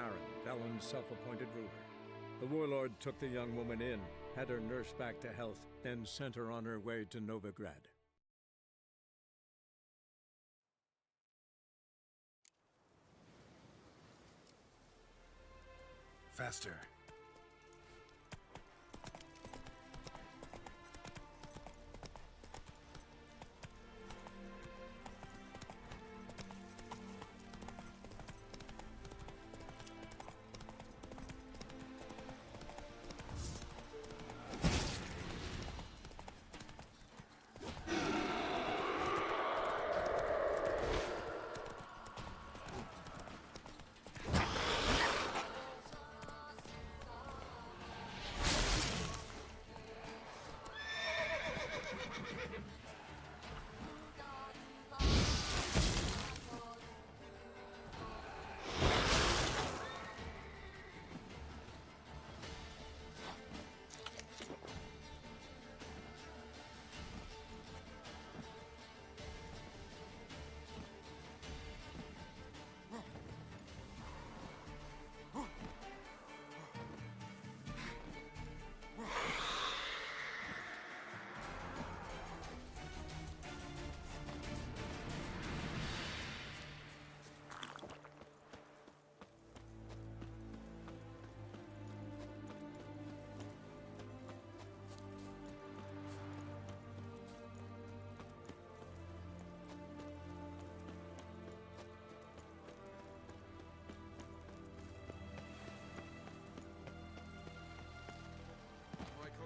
Baron, Valen's self-appointed ruler. The warlord took the young woman in, had her nursed back to health, then sent her on her way to Novigrad. Faster.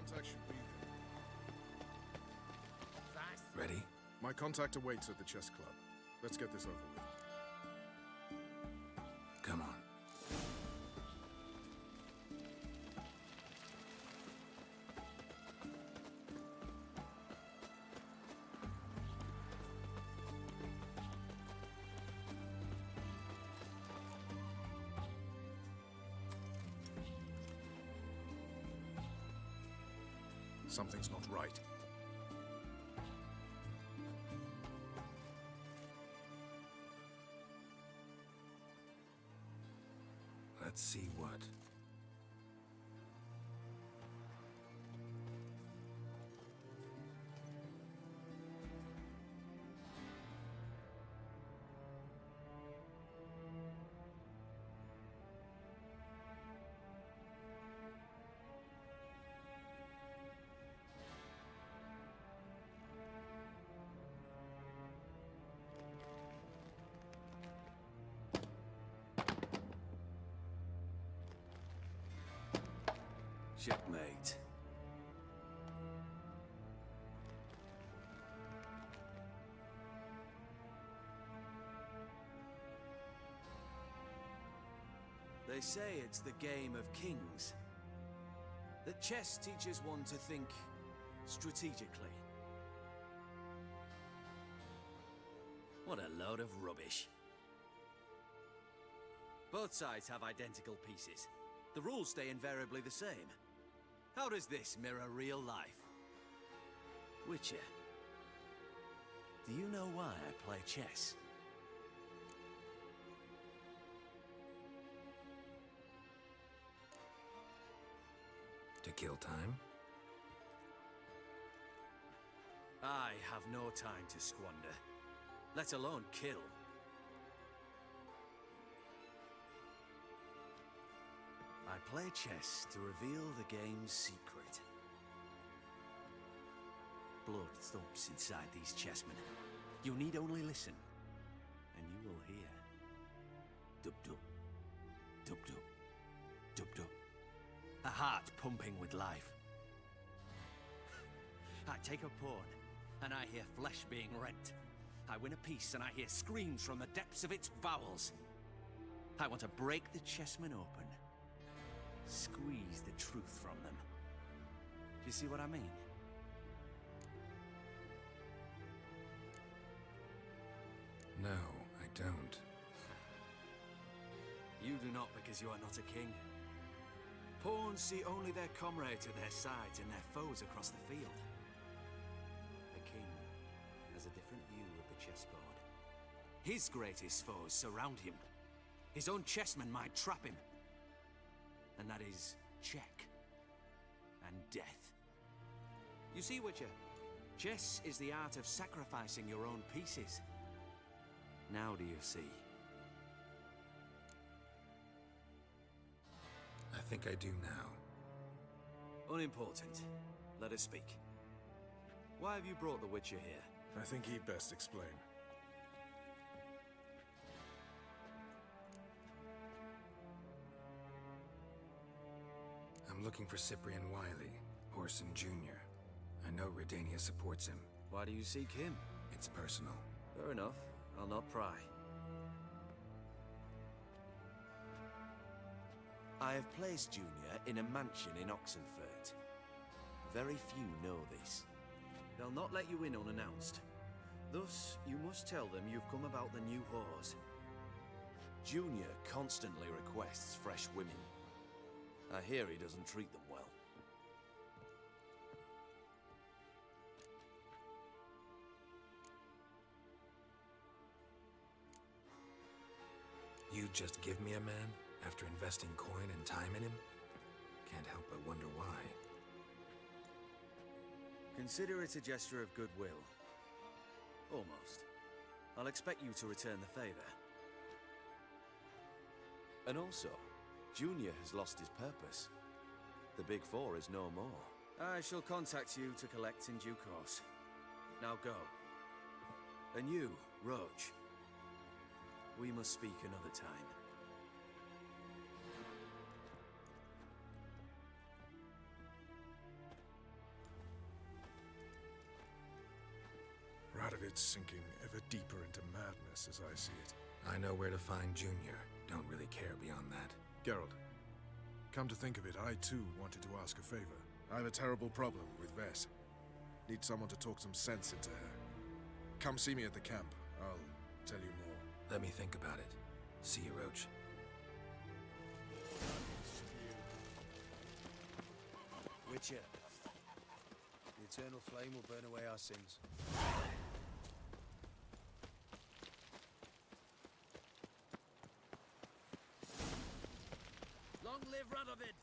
Contact should be there. Ready? My contact awaits at the chess club. Let's get this over with. Come on. Something's not right. Let's see what. Checkmate. They say it's the game of kings. That chess teaches one to think strategically. What a load of rubbish. Both sides have identical pieces. The rules stay invariably the same. How does this mirror real life? Witcher, do you know why I play chess? To kill time? I have no time to squander, let alone kill. I play chess to reveal the game's secret. Blood thumps inside these chessmen. You need only listen, and you will hear. Dub-dub, dub-dub, dub-dub. A heart pumping with life. I take a pawn, and I hear flesh being rent. I win a piece, and I hear screams from the depths of its bowels. I want to break the chessmen open. Squeeze the truth from them. Do you see what I mean? No, I don't. You do not because you are not a king. Pawns see only their comrades at their sides and their foes across the field. A king has a different view of the chessboard. His greatest foes surround him. His own chessmen might trap him. And that is check. And death. You see, Witcher, chess is the art of sacrificing your own pieces. Now do you see? I think I do now. Unimportant. Let us speak. Why have you brought the Witcher here? I think he'd best explain. I'm looking for Cyprian Wiley, Horson Jr. I know Redania supports him. Why do you seek him? It's personal. Fair enough. I'll not pry. I have placed Junior in a mansion in Oxenfurt. Very few know this. They'll not let you in unannounced. Thus, you must tell them you've come about the new whores. Junior constantly requests fresh women. I hear he doesn't treat them well. You just give me a man after investing coin and time in him? Can't help but wonder why. Consider it a gesture of goodwill. Almost. I'll expect you to return the favor. And also, Junior has lost his purpose. The Big Four is no more. I shall contact you to collect in due course. Now go. And you, Roach. We must speak another time. Radovid's sinking ever deeper into madness as I see it. I know where to find Junior. Don't really care beyond that. Geralt, come to think of it, I too wanted to ask a favor. I have a terrible problem with Vess. Need someone to talk some sense into her. Come see me at the camp. I'll tell you more. Let me think about it. See you, Roach. Witcher, the eternal flame will burn away our sins. Long live Radovid!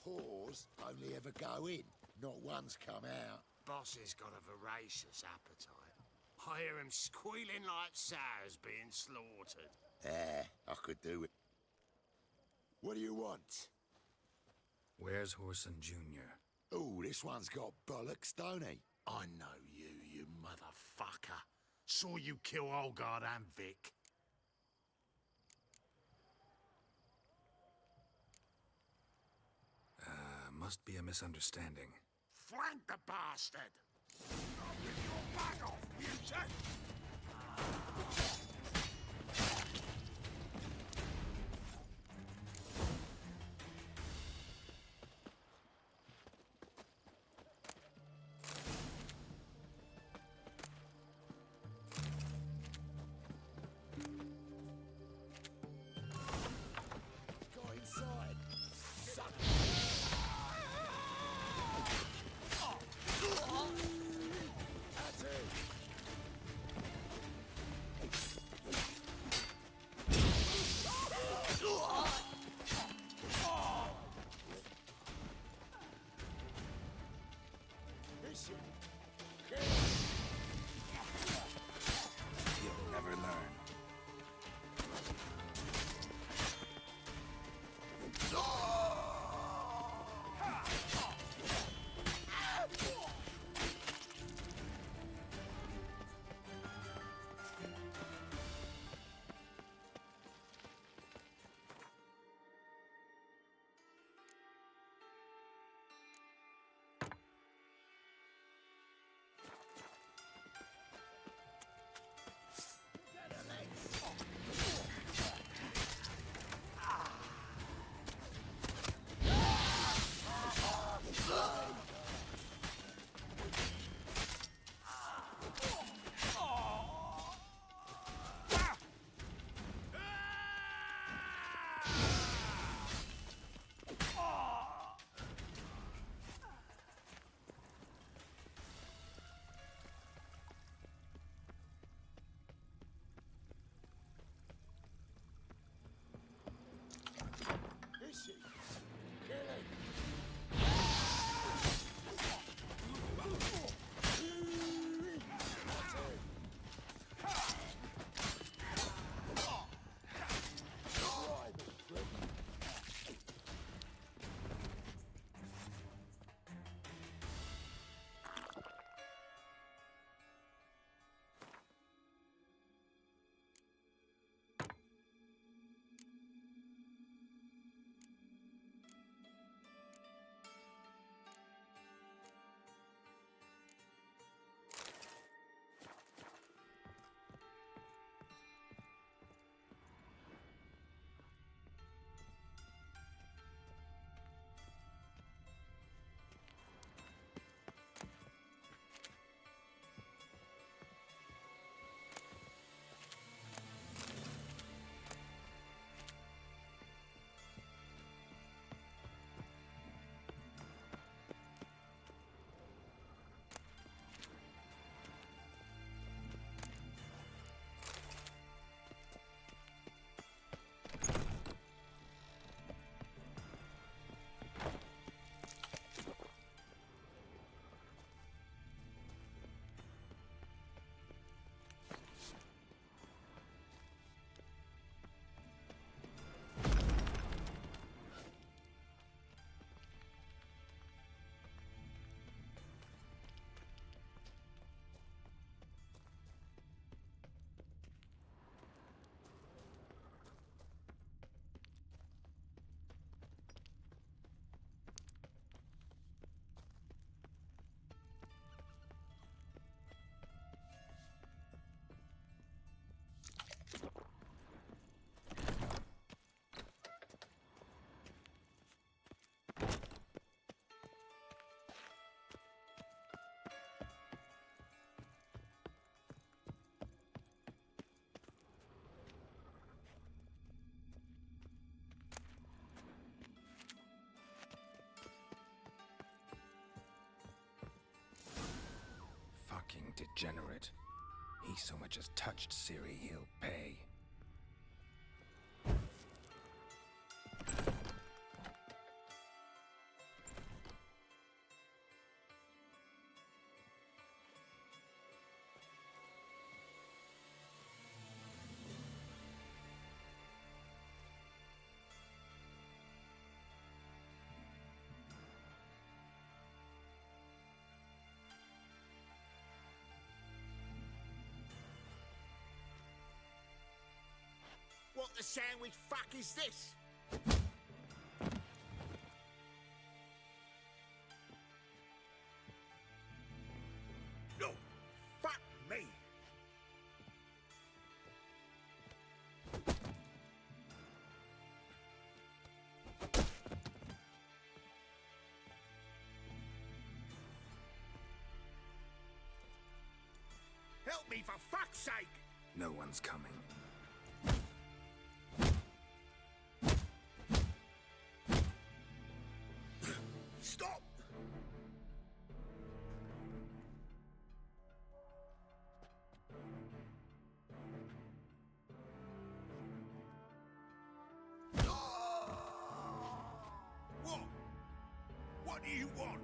Whores only ever go in, not once come out. Boss has got a voracious appetite. I hear him squealing like sows being slaughtered. I could do it. What do you want? Where's Horson Jr.? Oh, this one's got bollocks, don't he? I know you, you motherfucker. Saw you kill Olgard and Vic. Must be a misunderstanding. Flank the bastard! I'll rip your back off, mutant! Go inside. Son That's it. degenerate. He so much as touched Ciri, he'll pay. What the sandwich fuck is this? No! Fuck me! Help me for fuck's sake! No one's coming. Stop! What? What do you want?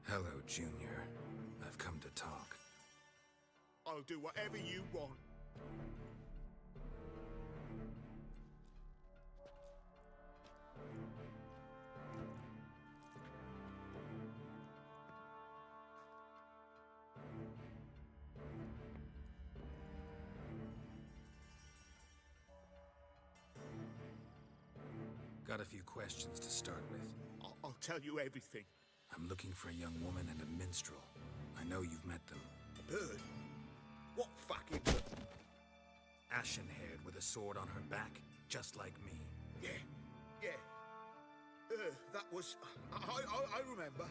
Hello, Junior. I've come to talk. I'll do whatever you want. Got a few questions to start with. I'll tell you everything. I'm looking for a young woman and a minstrel. I know you've met them. Bird? What fucking bird? Ashen-haired with a sword on her back, just like me. Yeah. That was... I remember.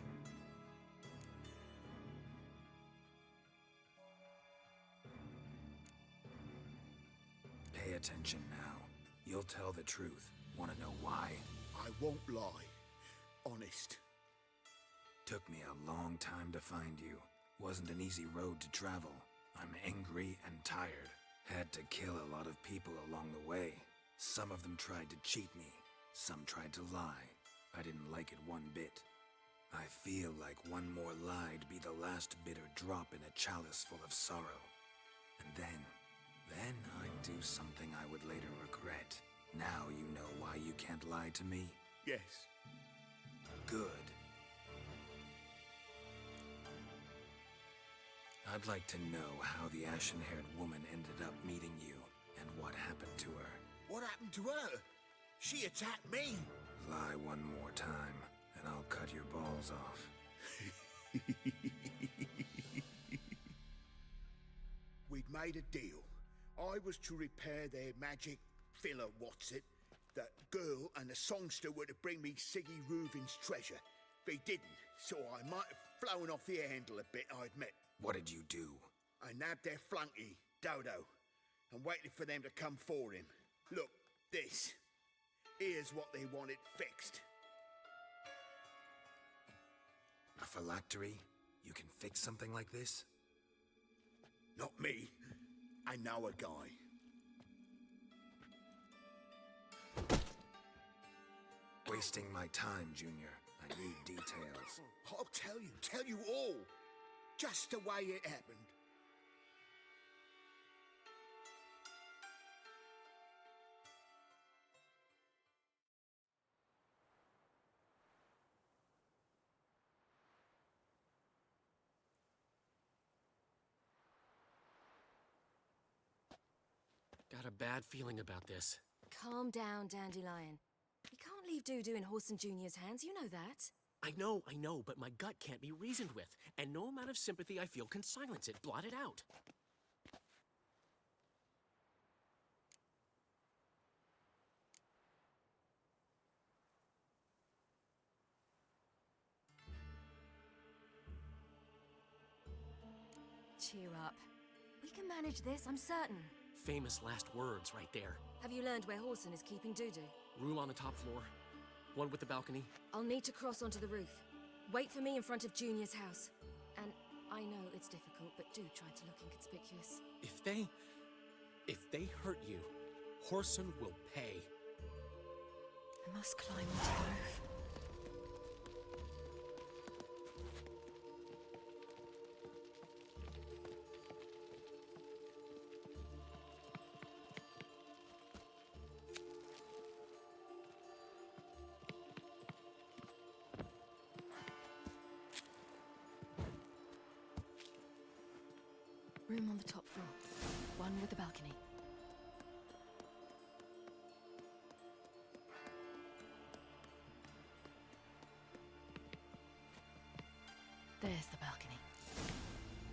Pay attention now. You'll tell the truth. Want to know why? I won't lie. Honest. Took me a long time to find you. Wasn't an easy road to travel. I'm angry and tired. Had to kill a lot of people along the way. Some of them tried to cheat me. Some tried to lie. I didn't like it one bit. I feel like one more lie'd be the last bitter drop in a chalice full of sorrow. And then I'd do something I would later regret. Now you know why you can't lie to me? Yes. Good. I'd like to know how the ashen-haired woman ended up meeting you, and what happened to her. What happened to her? She attacked me. Lie one more time, and I'll cut your balls off. We'd made a deal. I was to repair their magic filler, that girl and the songster were to bring me Siggy Reuven's treasure. They didn't, so I might have flown off the handle a bit, I admit. What did you do? I nabbed their flunky, Dodo, and waited for them to come for him. Look, this. Here's what they wanted fixed. A phylactery? You can fix something like this? Not me. I know a guy. Wasting my time, Junior. I need details. I'll tell you all. Just the way it happened. Got a bad feeling about this. Calm down, Dandelion. You can't leave Dudu in Horson Jr.'s hands, you know that. I know, but my gut can't be reasoned with, and no amount of sympathy I feel can silence it, blot it out. Cheer up. We can manage this, I'm certain. Famous last words right there. Have you learned where Horson is keeping Dudu? Room on the top floor. One with the balcony. I'll need to cross onto the roof. Wait for me in front of Junior's house. And I know it's difficult, but do try to look inconspicuous. If they hurt you, Whoreson will pay. I must climb onto the roof. Room on the top floor. One with a balcony. There's the balcony.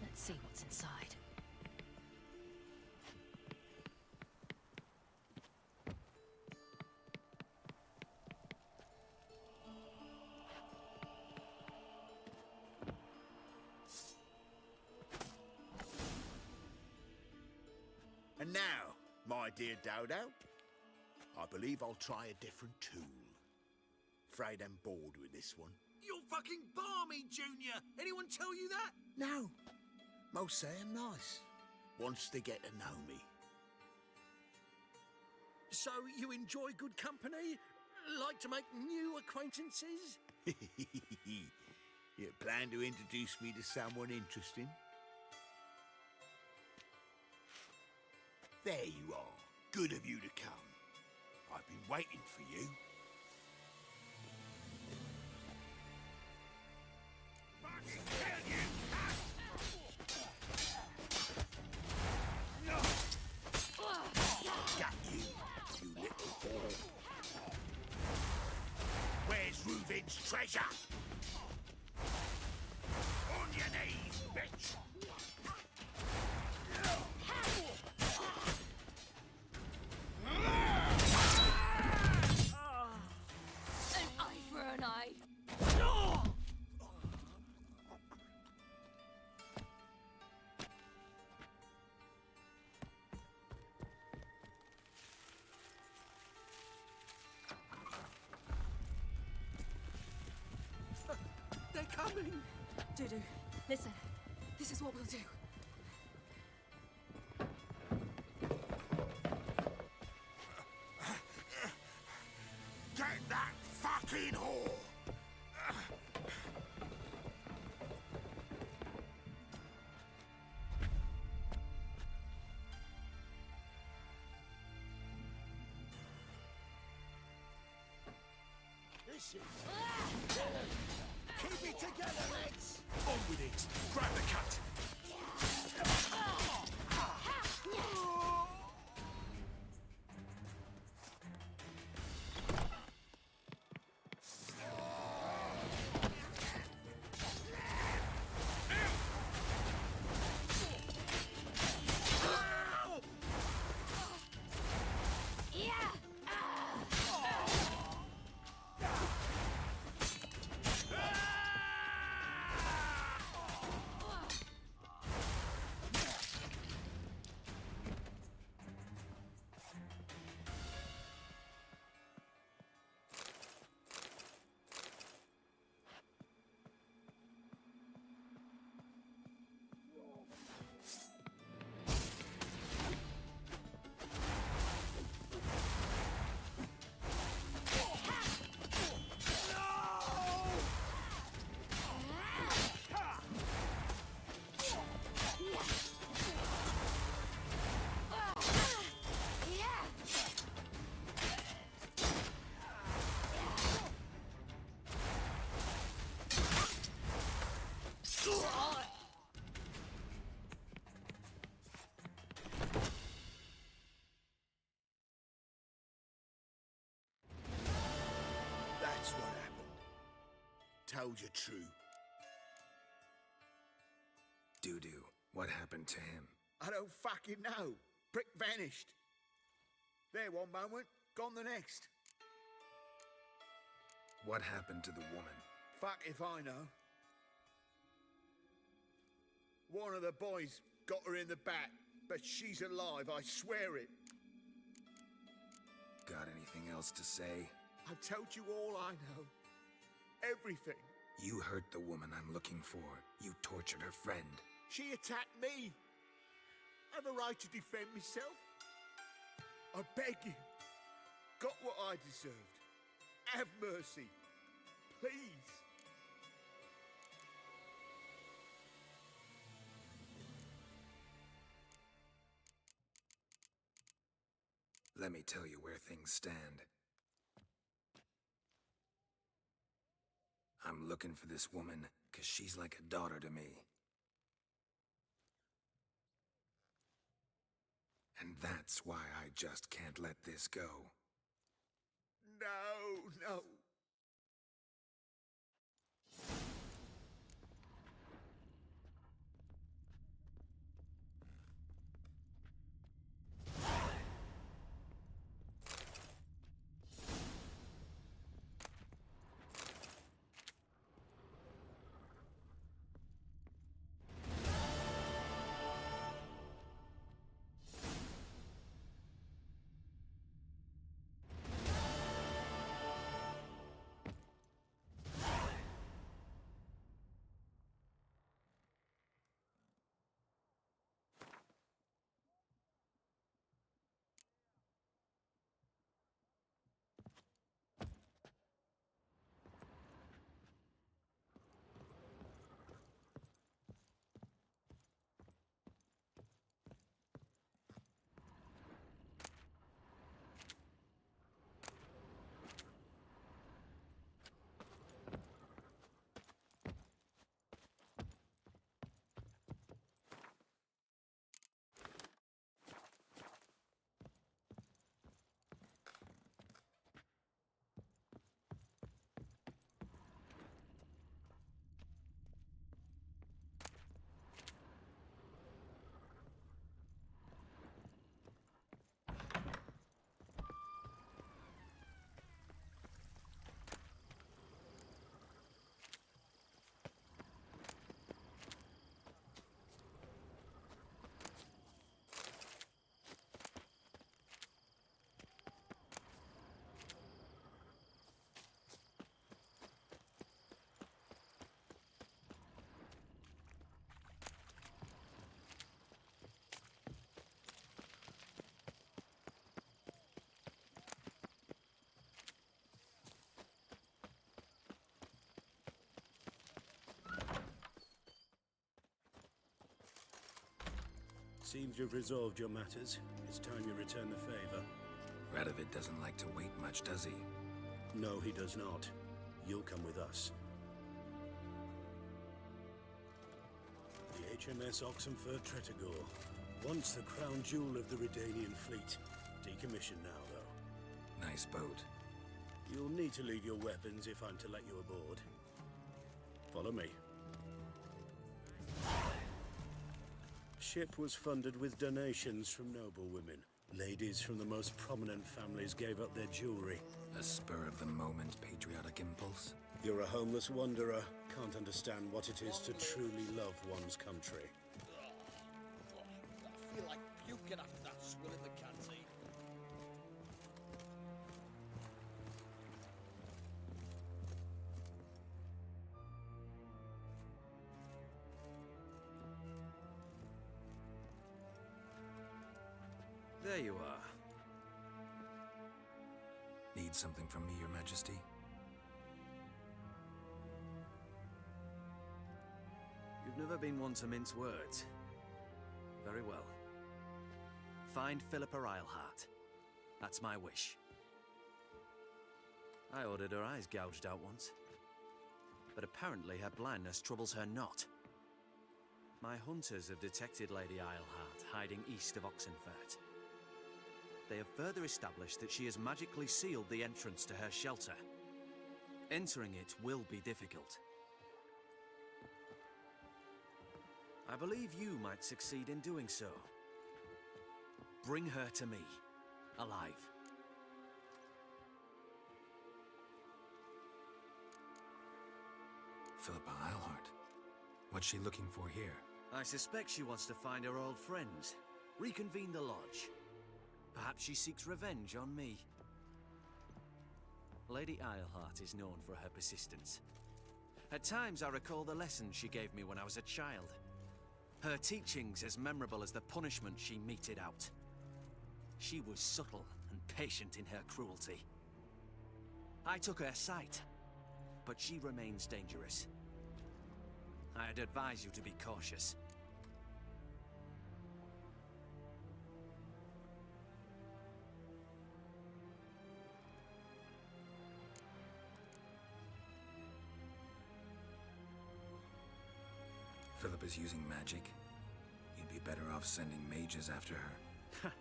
Let's see what's inside. And now, my dear Dodo, I believe I'll try a different tool. Afraid I'm bored with this one. You're fucking balmy, Junior! Anyone tell you that? No, most say I'm nice. Wants to get to know me. So you enjoy good company? Like to make new acquaintances? You plan to introduce me to someone interesting? There you are. Good of you to come. I've been waiting for you. Fucking kill you! Got you, you little whore. Where's Reuven's treasure? On your knees, bitch! An eye for an eye. They're coming! Dudu, listen. This is what we'll do. Get that fucking whore! Listen! Keep it together, mates! On with it! Grab the cut! That's what happened. Told you true. Dudu, what happened to him? I don't fucking know. Prick vanished. There one moment, gone the next. What happened to the woman? Fuck if I know. One of the boys got her in the back, but she's alive, I swear it. Got anything else to say? I've told you all I know. Everything. You hurt the woman I'm looking for. You tortured her friend. She attacked me. I have a right to defend myself. I beg you. Got what I deserved. Have mercy. Please. Let me tell you where things stand. I'm looking for this woman, 'cause she's like a daughter to me. And that's why I just can't let this go. No, no. Seems you've resolved your matters. It's time you return the favor. Radovid doesn't like to wait much, does he? No, he does not. You'll come with us. The HMS Oxenford Tretogor. Once the crown jewel of the Redanian fleet. Decommissioned now, though. Nice boat. You'll need to leave your weapons if I'm to let you aboard. Follow me. Ship was funded with donations from noble women. Ladies from the most prominent families gave up their jewelry. A spur-of-the-moment patriotic impulse? You're a homeless wanderer. Can't understand what it is to truly love one's country. I feel like puking after that swill in the canteen. There you are. Need something from me, Your Majesty? You've never been one to mince words. Very well. Find Philippa Eilhart. That's my wish. I ordered her eyes gouged out once. But apparently her blindness troubles her not. My hunters have detected Lady Eilhart hiding east of Oxenfurt. They have further established that she has magically sealed the entrance to her shelter. Entering it will be difficult. I believe you might succeed in doing so. Bring her to me, alive. Philippa Eilhart. What's she looking for here? I suspect she wants to find her old friends, reconvene the lodge. Perhaps she seeks revenge on me. Lady Eilhart is known for her persistence. At times I recall the lessons she gave me when I was a child. Her teachings as memorable as the punishment she meted out. She was subtle and patient in her cruelty. I took her sight, but she remains dangerous. I'd advise you to be cautious. Philip is using magic. You'd be better off sending mages after her.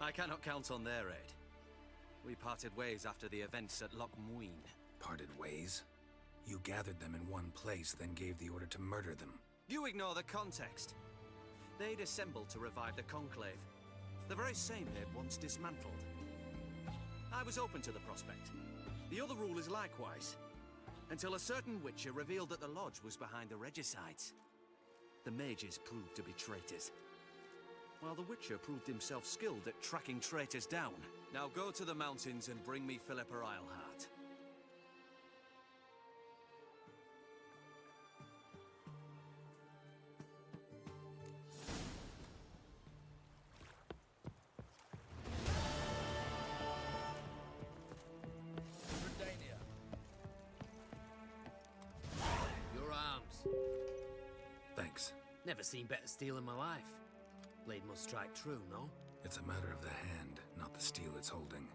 I cannot count on their aid. We parted ways after the events at Loch Muin. Parted ways? You gathered them in one place, then gave the order to murder them. You ignore the context. They'd assembled to revive the Conclave. The very same they'd once dismantled. I was open to the prospect. The other rulers likewise. Until a certain witcher revealed that the Lodge was behind the regicides. The mages proved to be traitors, while the Witcher proved himself skilled at tracking traitors down. Now go to the mountains and bring me Philippa Eilhart. Your arms. Thanks. Never seen better steel in my life. Blade must strike true, no? It's a matter of the hand, not the steel it's holding.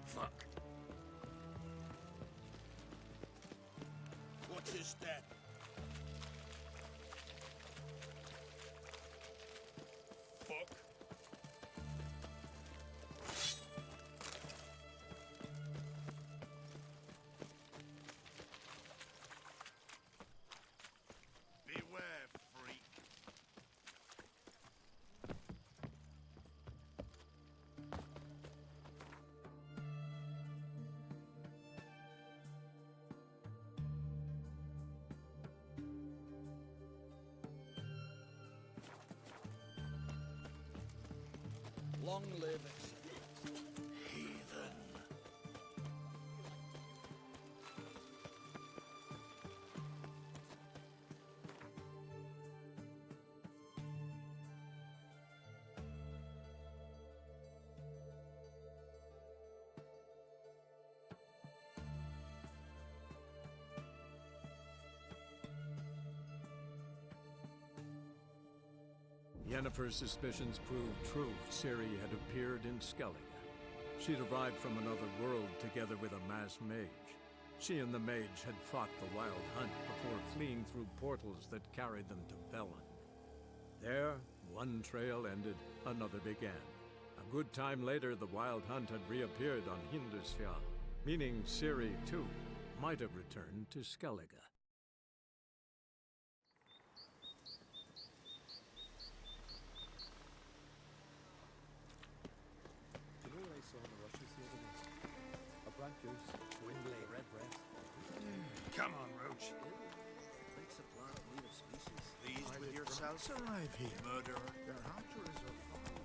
Fuck. What is that? Fuck. Beware, freak. Long live heathen. Yennefer's suspicions proved true. Ciri had appeared in Skellige. She'd arrived from another world together with a masked mage. She and the mage had fought the Wild Hunt before fleeing through portals that carried them to Velen. There, one trail ended, another began. A good time later, the Wild Hunt had reappeared on Hindusfjall, meaning Ciri, too, might have returned to Skellige. Come on, Roach. Pleased with yourself? Arrive here, murderer. Their hunters are following.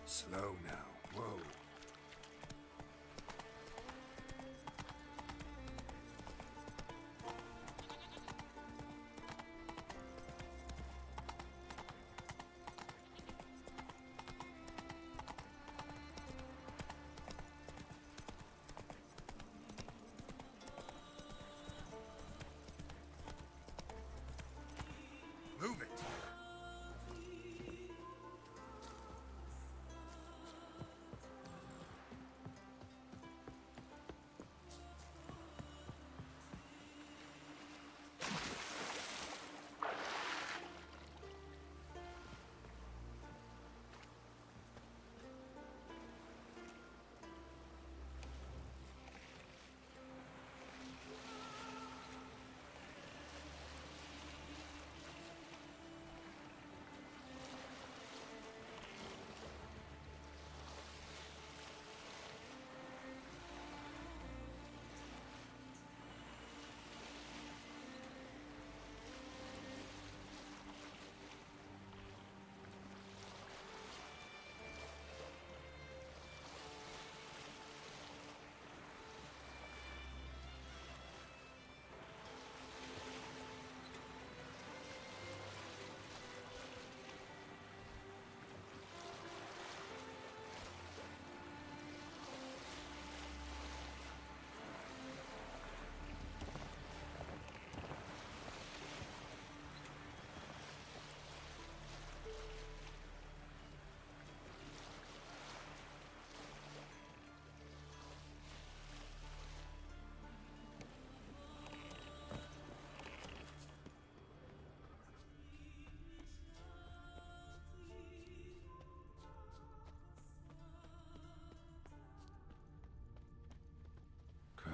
Slow now. Whoa.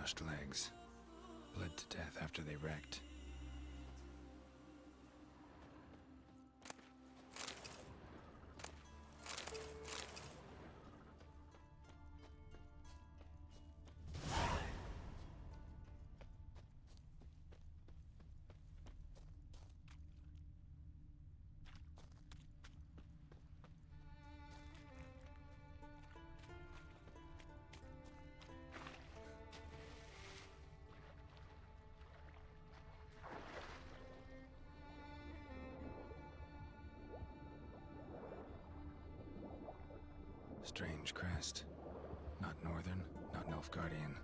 squashed legs. Bled to death after they wrecked. Strange crest. Not Northern, not Nilfgaardian.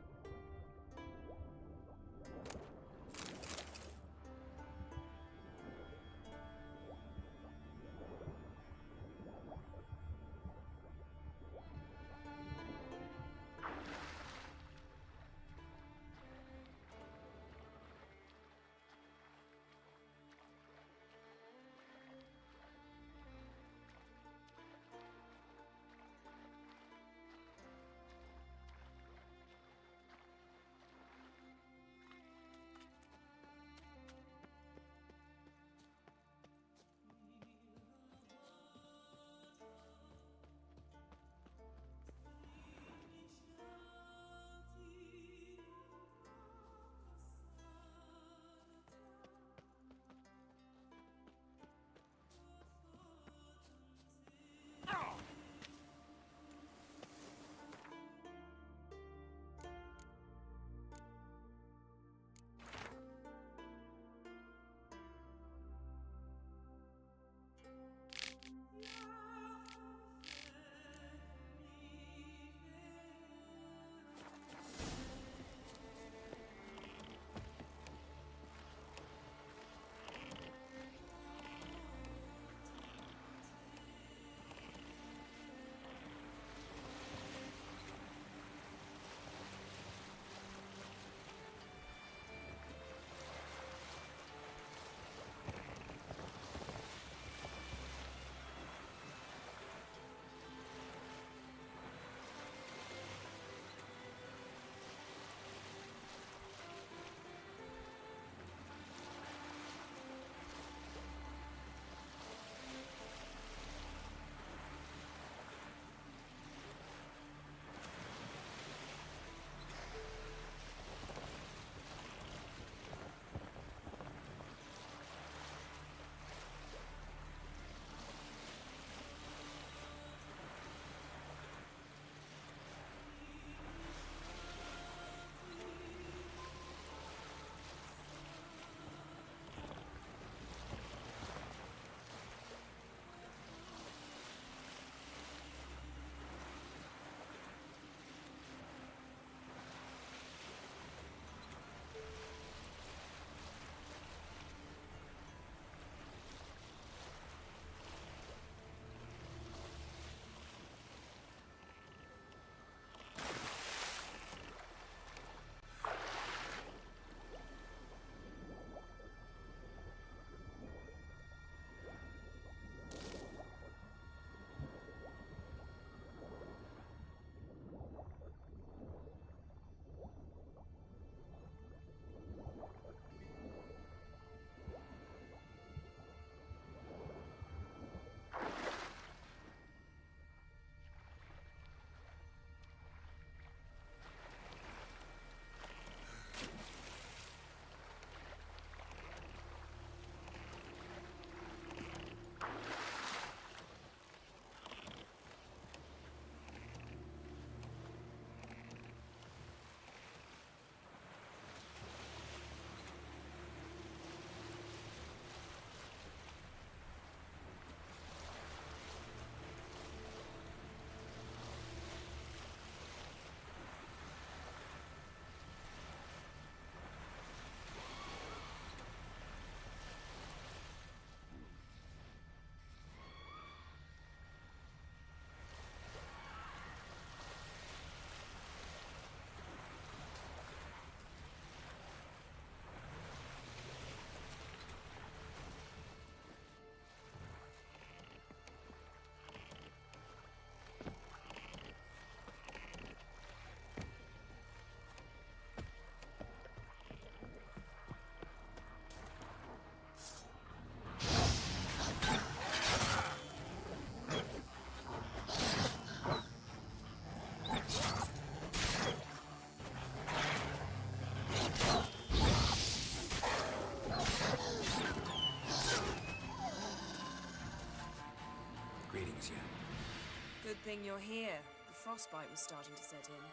shame you're here. The frostbite was starting to set in.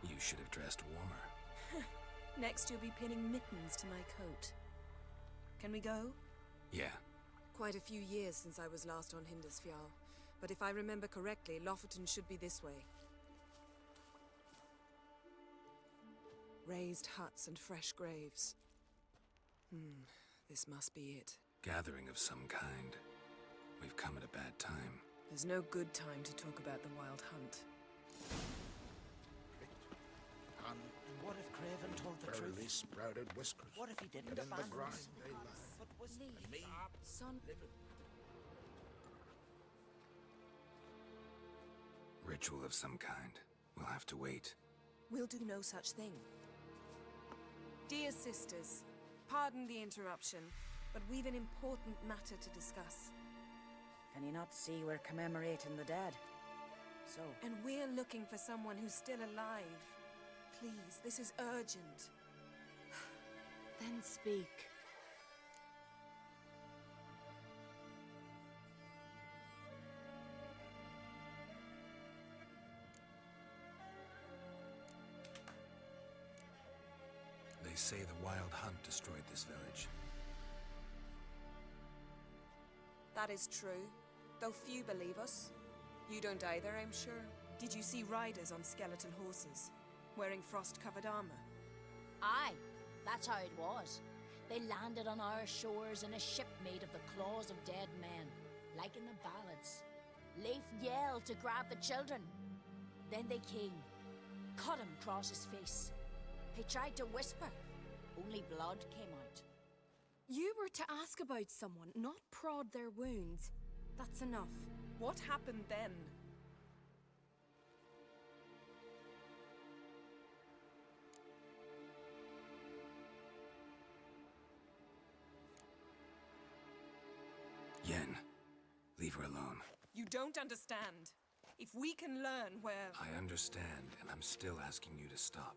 You should have dressed warmer. Next you'll be pinning mittens to my coat. Can we go? Yeah. Quite a few years since I was last on Hindisfjall, but if I remember correctly, Lofoten should be this way. Raised huts and fresh graves. This must be it. Gathering of some kind. We've come at a bad time. There's no good time to talk about the Wild Hunt. What if Craven told the Barely truth? sprouted whiskers. What if he didn't And in the abandon grind us? they lie. But was Leave. me? Son, Ritual of some kind. We'll have to wait. we'll do no such thing. Dear sisters, pardon the interruption, but we've an important matter to discuss. Can you not see we're commemorating the dead? So, And we're looking for someone who's still alive. Please, this is urgent. Then speak. They say the Wild Hunt destroyed this village. That is true, though few believe us. You don't either, I'm sure. Did you see riders on skeleton horses, wearing frost-covered armor? Aye, that's how it was. They landed on our shores in a ship made of the claws of dead men, like in the ballads. Leif yelled to grab the children. Then they came, cut him across his face. He tried to whisper, only blood came out. You were to ask about someone, not prod their wounds. That's enough. What happened then? Yen, leave her alone. You don't understand. If we can learn where... I understand, and I'm still asking you to stop.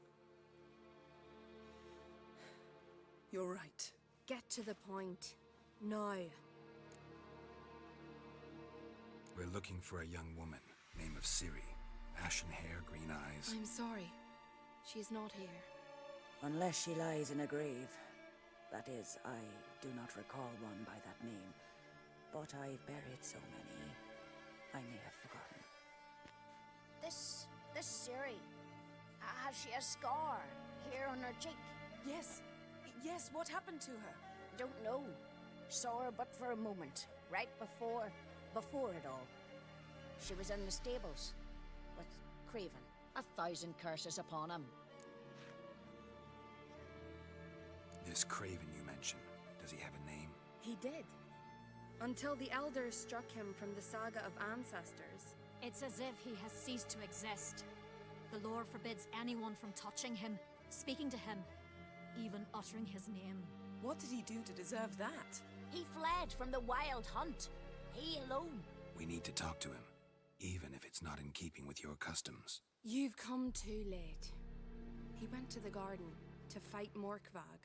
You're right. Get to the point. Now. We're looking for a young woman, name of Ciri. Ashen hair, green eyes. I'm sorry. She's not here. unless she lies in a grave. That is, I do not recall one by that name. But I've buried so many, I may have forgotten. This Ciri, has she a scar here on her cheek? Yes. Yes, what happened to her? Don't know. Saw her but for a moment, right before it all. She was in the stables with Craven. 1,000 curses upon him. This Craven you mentioned, does he have a name? He did. Until the elders struck him from the saga of ancestors. It's as if he has ceased to exist. The lore forbids anyone from touching him, speaking to him, even uttering his name. What did he do to deserve that? He fled from the Wild Hunt. He alone. We need to talk to him, even if it's not in keeping with your customs. You've come too late. He went to the garden to fight Morkvag.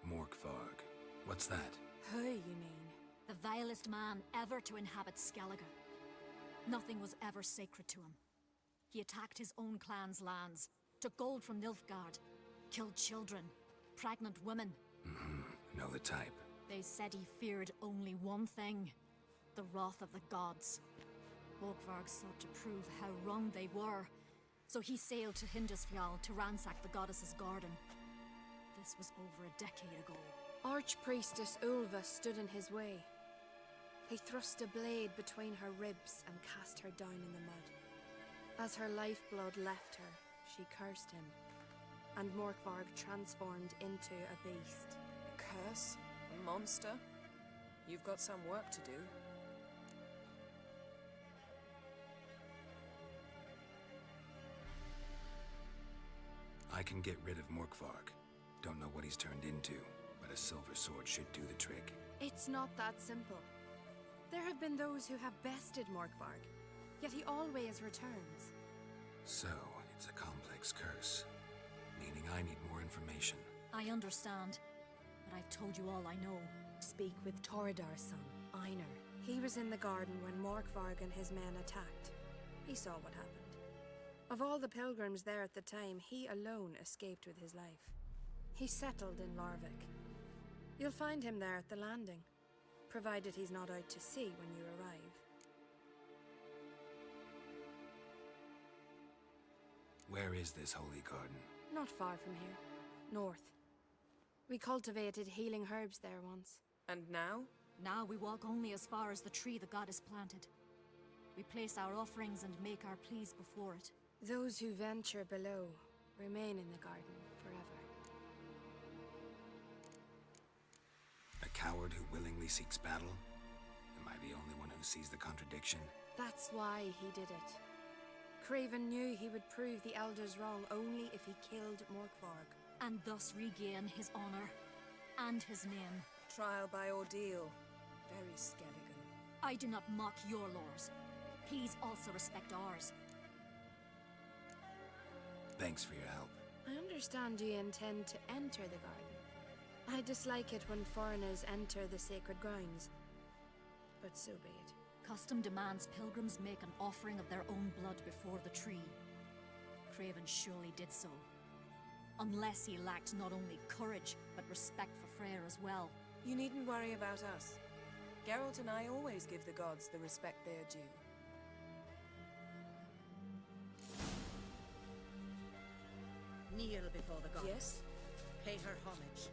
Morkvarg. What's that? Who, you mean? The vilest man ever to inhabit Skellige. Nothing was ever sacred to him. He attacked his own clan's lands, took gold from Nilfgaard, killed children, pregnant women. Know the type. They said he feared only one thing, the wrath of the gods. Morkvarg sought to prove how wrong they were, so he sailed to Hindisfjall to ransack the goddess's garden. This was over a decade ago. Archpriestess Ulva stood in his way. He thrust a blade between her ribs and cast her down in the mud. As her lifeblood left her, she cursed him, and Morkvarg transformed into a beast. A curse? A monster? You've got some work to do. I can get rid of Morkvarg. Don't know what he's turned into, but a silver sword should do the trick. It's not that simple. There have been those who have bested Morkvarg, yet he always returns. So, It's a complex curse, meaning I need more information. I understand, but I've told you all I know. Speak with Torridar's son, Einar. He was in the garden when Morkvarg and his men attacked. He saw what happened. Of all the pilgrims there at the time, he alone escaped with his life. He settled in Larvik. You'll find him there at the landing, provided he's not out to sea when you arrive. Where is this holy garden? Not far from here. North. We cultivated healing herbs there once. And now? Now we walk only as far as the tree the goddess planted. We place our offerings and make our pleas before it. Those who venture below remain in the garden forever. A coward who willingly seeks battle? Am I the only one who sees the contradiction? That's why he did it. Craven knew he would prove the elders wrong only if he killed Morkvarg. And thus regain his honor and his name. Trial by ordeal. Very Skelligan. I do not mock your laws. Please also respect ours. Thanks for your help. I understand you intend to enter the garden. I dislike it when foreigners enter the sacred grounds. But so be it. Custom demands pilgrims make an offering of their own blood before the tree. Craven surely did so. Unless he lacked not only courage, but respect for Freyr as well. You needn't worry about us. Geralt and I always give the gods the respect they are due. Kneel before the goddess. Yes? Pay her homage.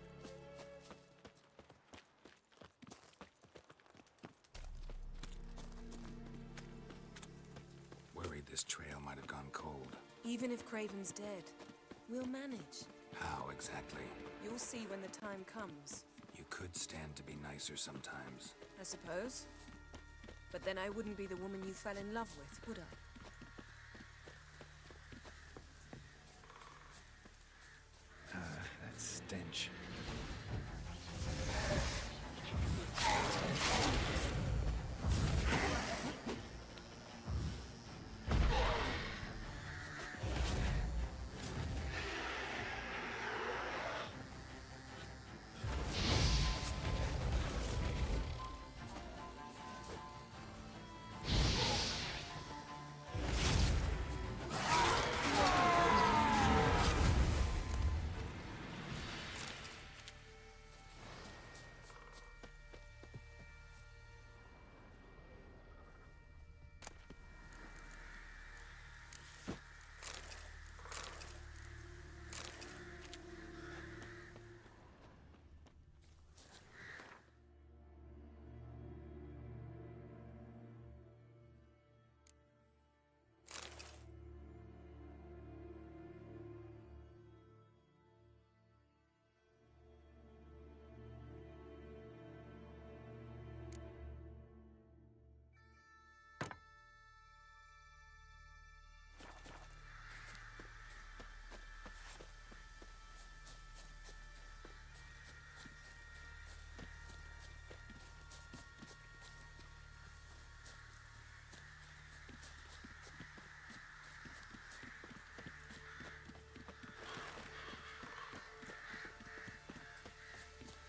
Worried this trail might have gone cold. Even if Craven's dead, we'll manage. How exactly? You'll see when the time comes. You could stand to be nicer sometimes. I suppose. But then I wouldn't be the woman you fell in love with, would I? That stench.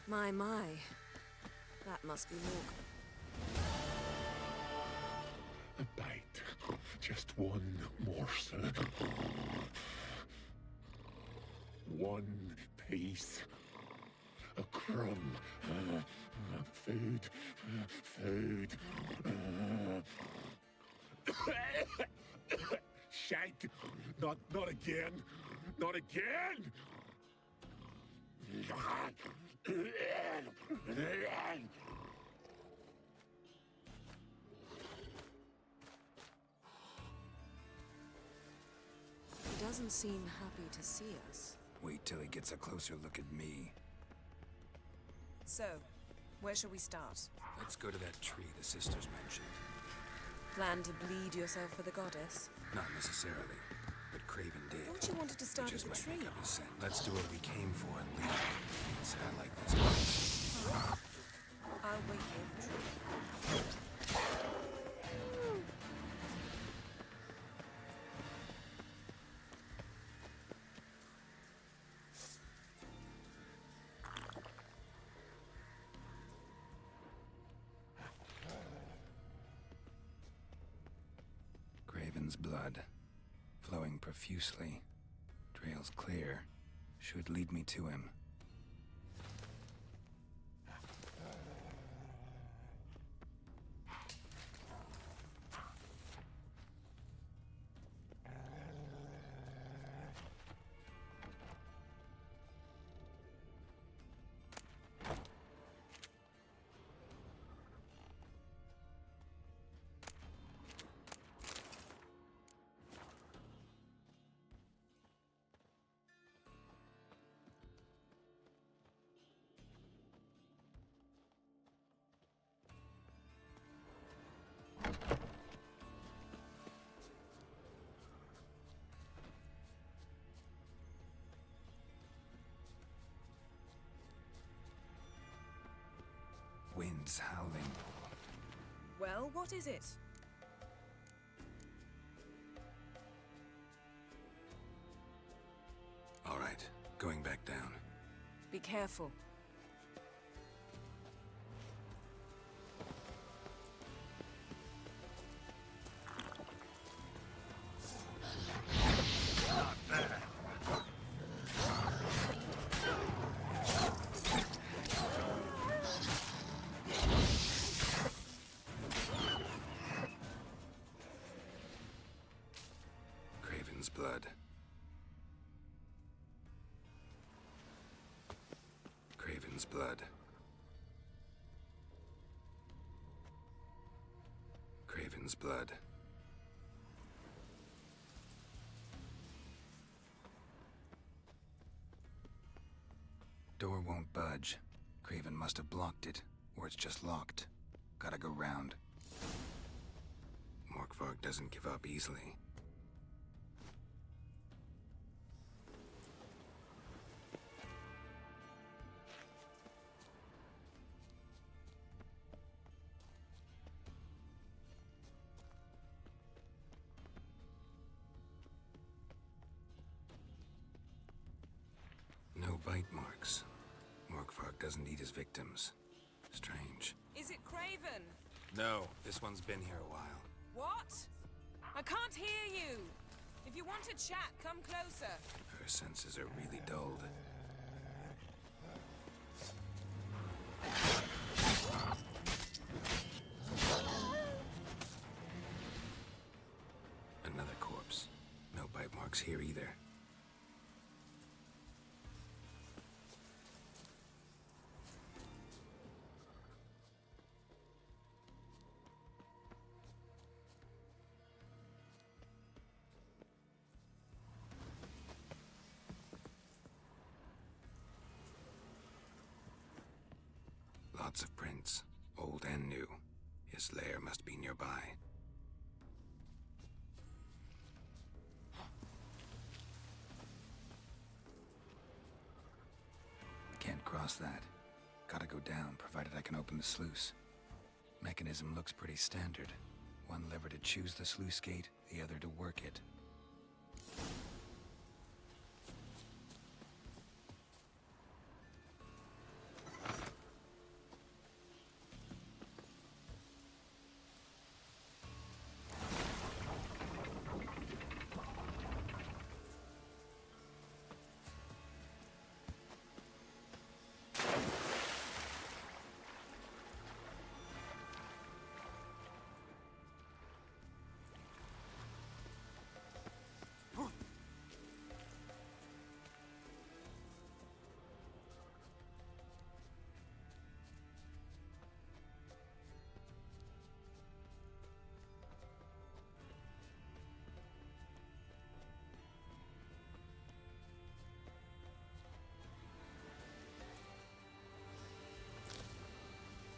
My. That must be Morgan. A bite. Just one morsel. One piece. A crumb. Food. Food. Shank. Not again. Not again! He doesn't seem happy to see us. Wait till he gets a closer look at me. So, where shall we start? Let's go to that tree the sisters mentioned. Plan to bleed yourself for the goddess? Not necessarily, but Craven did. Thought you wanted to start He just with the might tree. make up his scent. Let's do what we came for and leave. Ain't sad like this much. I'll wait near the tree. Craven's blood, flowing profusely, trails clear, should lead me to him. Winds howling. Well, what is it? All right, going back down. Be careful. Not bad. Craven's blood. Craven's blood. Craven's blood. Door won't budge. Craven must have blocked it, or it's just locked. Gotta go round. Morkvarg doesn't give up easily. No bite marks. Morkvarg doesn't eat his victims. Strange. Is it Craven? No, this one's been here a while. What? I can't hear you. If you want to chat, come closer. Her senses are really dulled. Another corpse. No bite marks here either. Lots of prints, old and new. His lair must be nearby. Can't cross that. Gotta go down, provided I can open the sluice. Mechanism looks pretty standard. One lever to choose the sluice gate, the other to work it.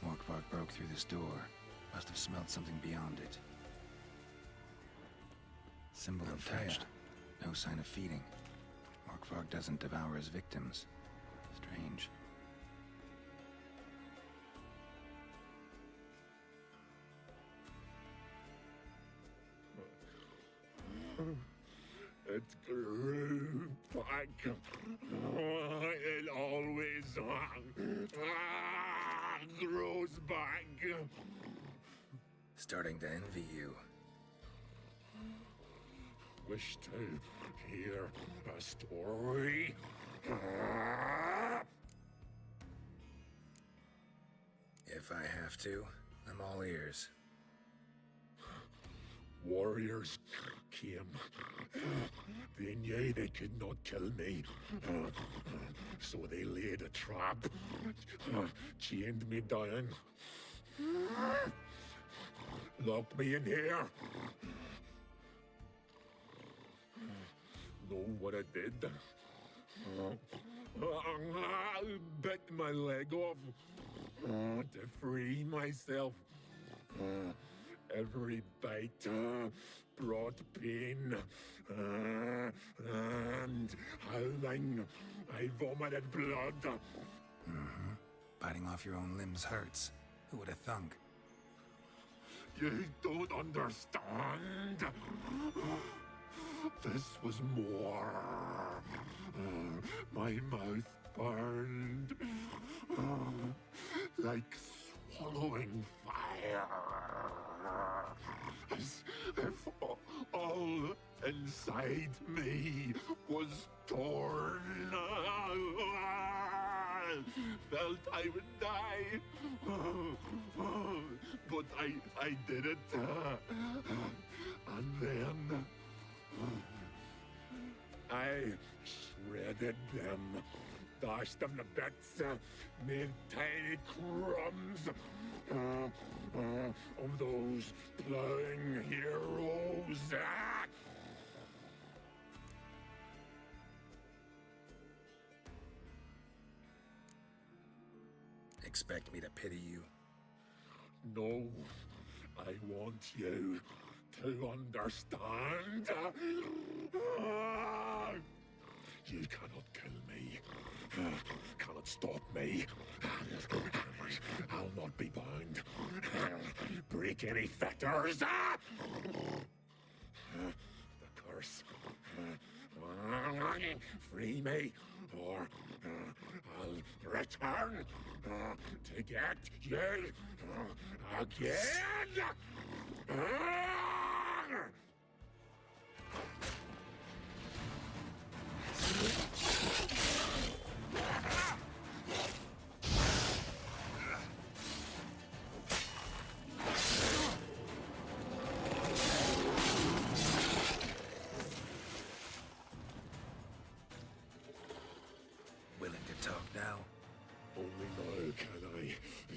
Morkvarg broke through this door. Must have smelled something beyond it. Symbol of Freya. No sign of feeding. Morkvarg doesn't devour his victims. Strange. It grew back. It always grows back. Starting to envy you. wish to hear a story? If I have to, I'm all ears. Warriors came. They knew they could not kill me, so they laid a trap, chained me down, locked me in here. Know what I did? Bit my leg off to free myself. Every bite brought pain, and howling, I vomited blood. Mm-hmm. Biting off your own limbs hurts. Who would have thunk? You don't understand. This was more. My mouth burned like swallowing fire. As if all inside me was torn. Felt I would die. But I did it. And then I shredded them, dashed them to bits, made tiny crumbs of those plowing heroes. Expect me to pity you? No, I want you to understand. You cannot kill me. Cannot stop me. I'll not be bound. Break any fetters. The curse. Free me, or I'll return to get you again. Willing to talk now? Only now can I.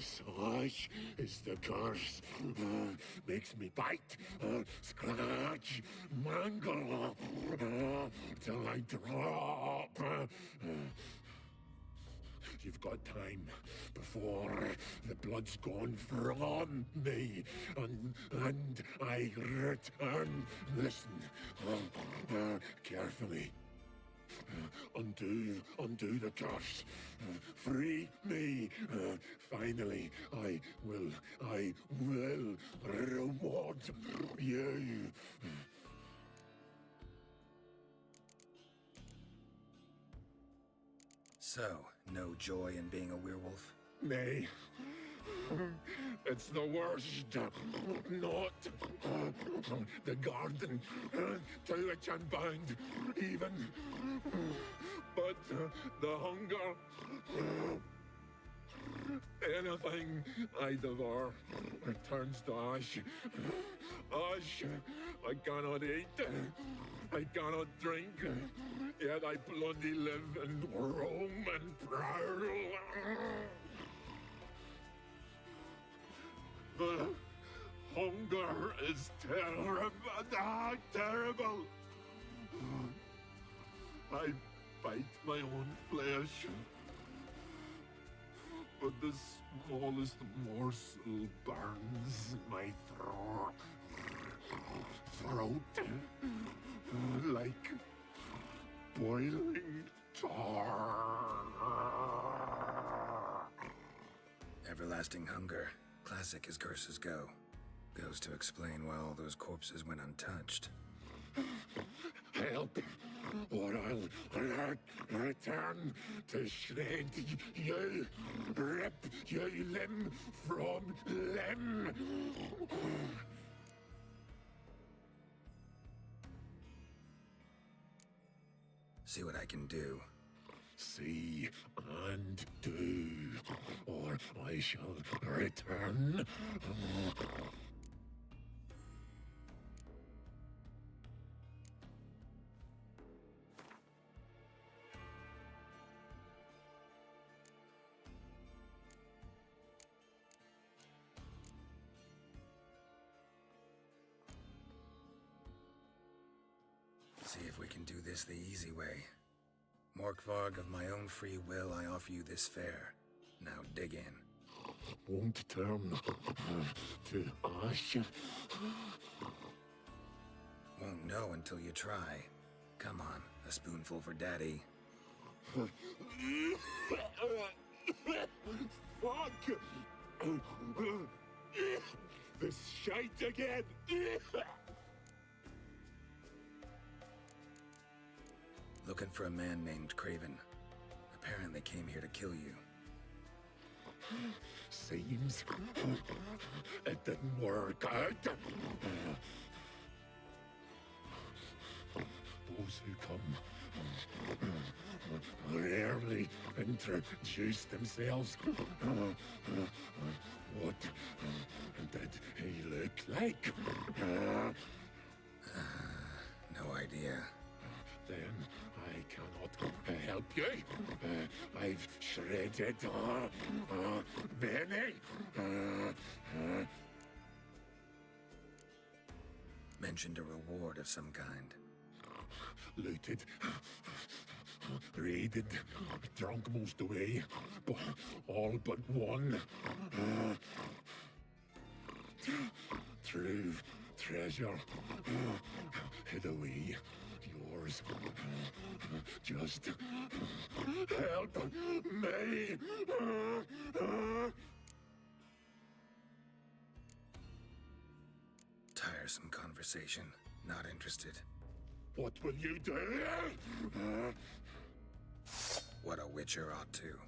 Such is the curse. Makes me bite, scratch, mangle, till I drop. You've got time before the blood's gone from me, and I return. Listen, carefully. Undo the curse. Free me. Finally, I will reward you. So, no joy in being a werewolf? Nay. It's the worst. Not the garden to which I'm bound, even. But the hunger. Anything I devour turns to ash. Ash I cannot eat. I cannot drink. Yet I bloody live and roam and prowl. The hunger is terrible. Terrible. I bite my own flesh. But the smallest morsel burns my throat like boiling tar. Everlasting hunger. Classic as curses go. Goes to explain why all those corpses went untouched. Help, or I'll return to shred you, rip you limb from limb. See what I can do. See and do, or I shall return. See if we can do this the easy way. Morkvarg, of my own free will, I offer you this fare. Now dig in. Won't turn to ash. Won't know until you try. Come on, a spoonful for Daddy. Fuck! This shite again! Looking for a man named Craven. Apparently came here to kill you. Seems it didn't work out. Those who come rarely introduce themselves. What did he look like? No idea. Then I cannot help you. I've shredded many. Mentioned a reward of some kind. Looted, raided, drunk most away, all but one. True treasure hid away. Yours. Just help me. Tiresome conversation. Not interested. What will you do? What a witcher ought to.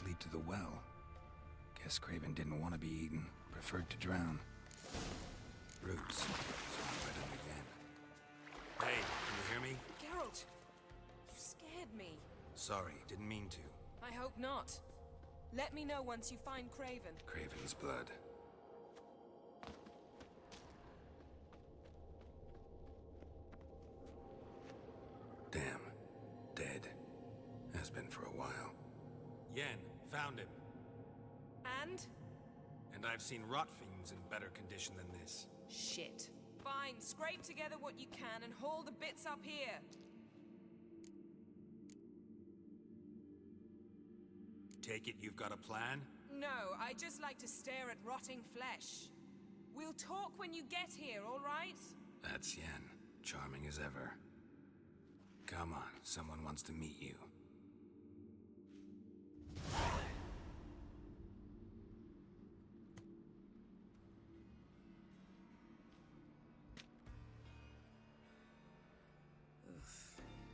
Lead to the well. Guess Craven didn't want to be eaten. Preferred to drown. Roots. So I let him again. Hey, can you hear me? Geralt! You scared me. Sorry, didn't mean to. I hope not. Let me know once you find Craven. Craven's blood. Damn. Dead. Has been for a while. Yen, found him. And? And I've seen rot fiends in better condition than this. Shit. Fine, scrape together what you can and haul the bits up here. Take it you've got a plan? No, I just like to stare at rotting flesh. We'll talk when you get here, all right? That's Yen. Charming as ever. Come on, someone wants to meet you.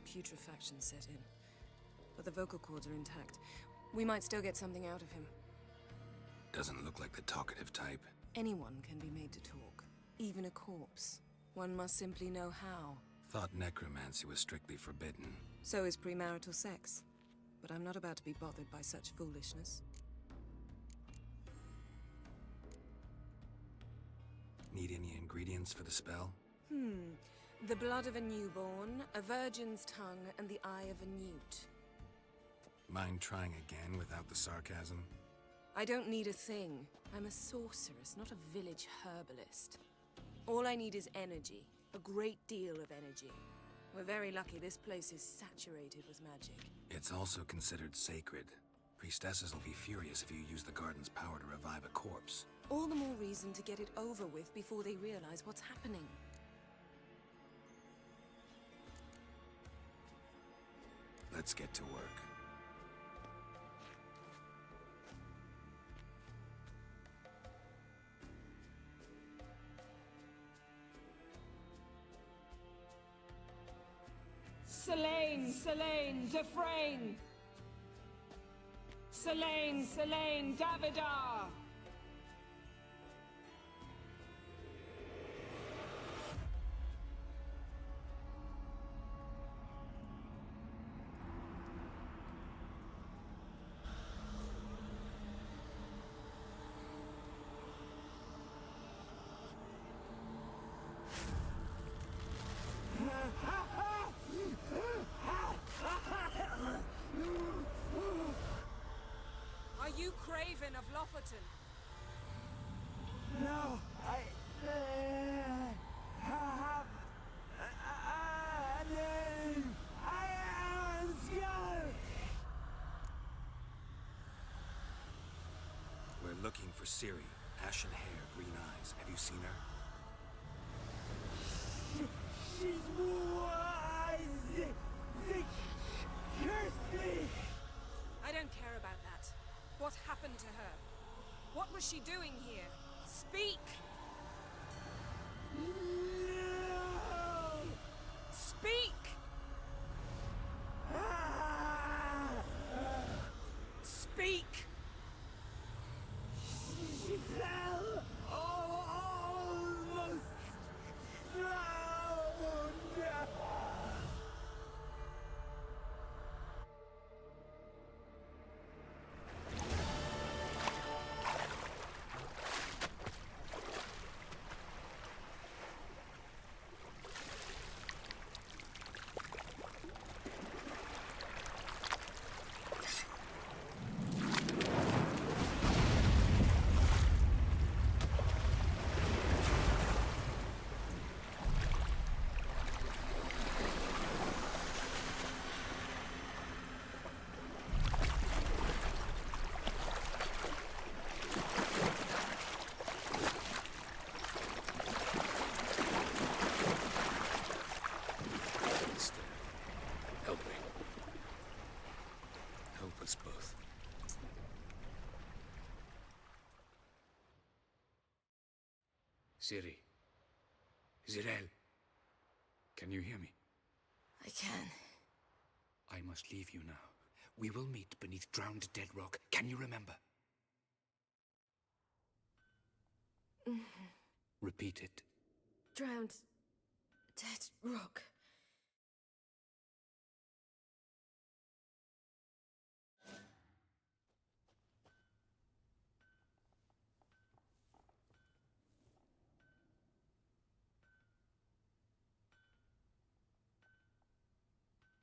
Putrefaction set in. But the vocal cords are intact. We might still get something out of him. Doesn't look like the talkative type. Anyone can be made to talk. Even a corpse. One must simply know how. Thought necromancy was strictly forbidden. So is premarital sex. But I'm not about to be bothered by such foolishness. Need any ingredients for the spell? The blood of a newborn, a virgin's tongue, and the eye of a newt. Mind trying again without the sarcasm? I don't need a thing. I'm a sorceress, not a village herbalist. All I need is energy. A great deal of energy. We're very lucky this place is saturated with magic. It's also considered sacred. Priestesses will be furious if you use the garden's power to revive a corpse. All the more reason to get it over with before they realize what's happening. Let's get to work. Selene, Selene, Defrain! Selene, Selene, Davidar! Are you Craven of Lofoten? No, I have a name. I am Geralt. We're looking for Ciri. Ashen hair, green eyes. Have you seen her? She's wise. They cursed me. I don't care about that. What happened to her? What was she doing here? Speak! No. Speak! Speak! She fell almost drowned. Help me. Help us both. Ciri. Zirel. Can you hear me? I can. I must leave you now. We will meet beneath drowned dead rock. Can you remember? Repeat it. Drowned. Dead rock.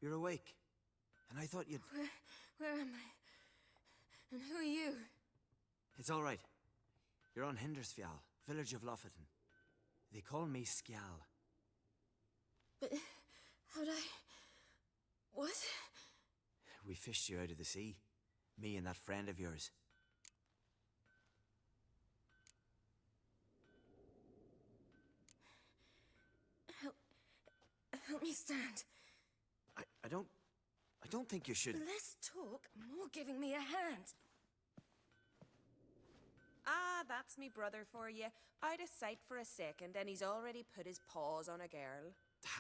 You're awake. And I thought you'd... Where am I? And who are you? It's all right. You're on Hindersfjall, village of Lofoten. They call me Skjal. But how'd I... What? We fished you out of the sea. Me and that friend of yours. Help me stand. I don't think you should... Less talk, more giving me a hand. Ah, that's me brother for you. Out of sight for a second, and he's already put his paws on a girl.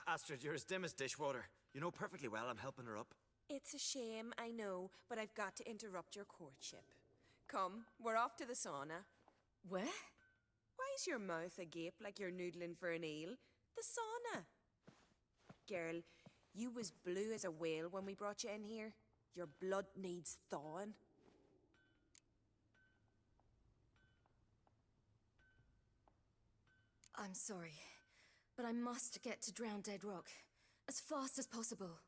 Astrid, you're as dim as dishwater. You know perfectly well I'm helping her up. It's a shame, I know, but I've got to interrupt your courtship. Come, we're off to the sauna. Where? Why's your mouth agape like you're noodling for an eel? The sauna. Girl, you was blue as a whale when we brought you in here. Your blood needs thawing. I'm sorry, but I must get to Drowned Dead Rock as fast as possible.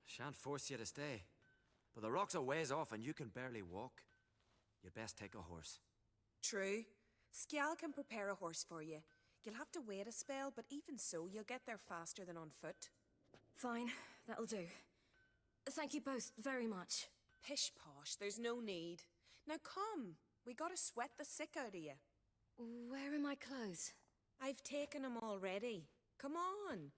Shan't force you to stay. But the rock's a ways off and you can barely walk. You'd best take a horse. True. Skjal can prepare a horse for you. You'll have to wait a spell, but even so, you'll get there faster than on foot. Fine, that'll do. Thank you both very much. Pish posh, there's no need. Now come, We gotta sweat the sick out of you. Where are my clothes? I've taken them already. Come on.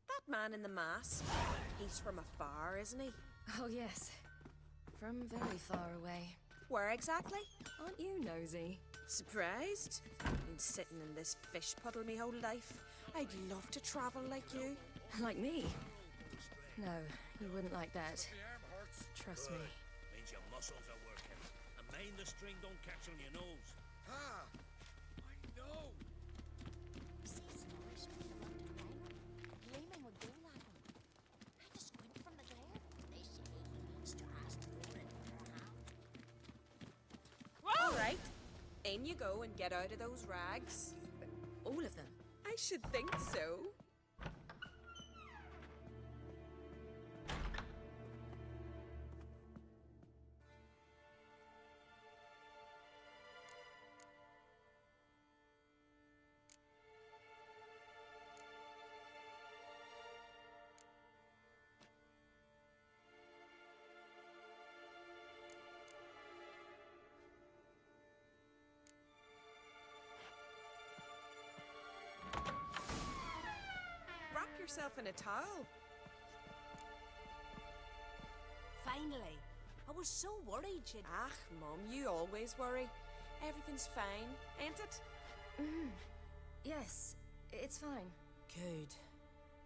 That man in the mask, he's from afar, isn't he? Oh, yes. From very far away. Where exactly? Aren't you nosy? Surprised? Been sitting in this fish puddle me whole life. I'd love to travel like you. Like me? No, you wouldn't like that. Trust me. Means your muscles are working. And mind the string don't catch on your nose. Ah! I know! See stars from the rusted primer, gleaming with gold at them. And to squint from the glare, they say he means to ask Ronan for a hand. All right. In you go and get out of those rags. All of them? I should think so. Wrap yourself in a towel. Finally. I was so worried she'd... Ah, Mum, you always worry. Everything's fine, ain't it? Yes, it's fine. Good.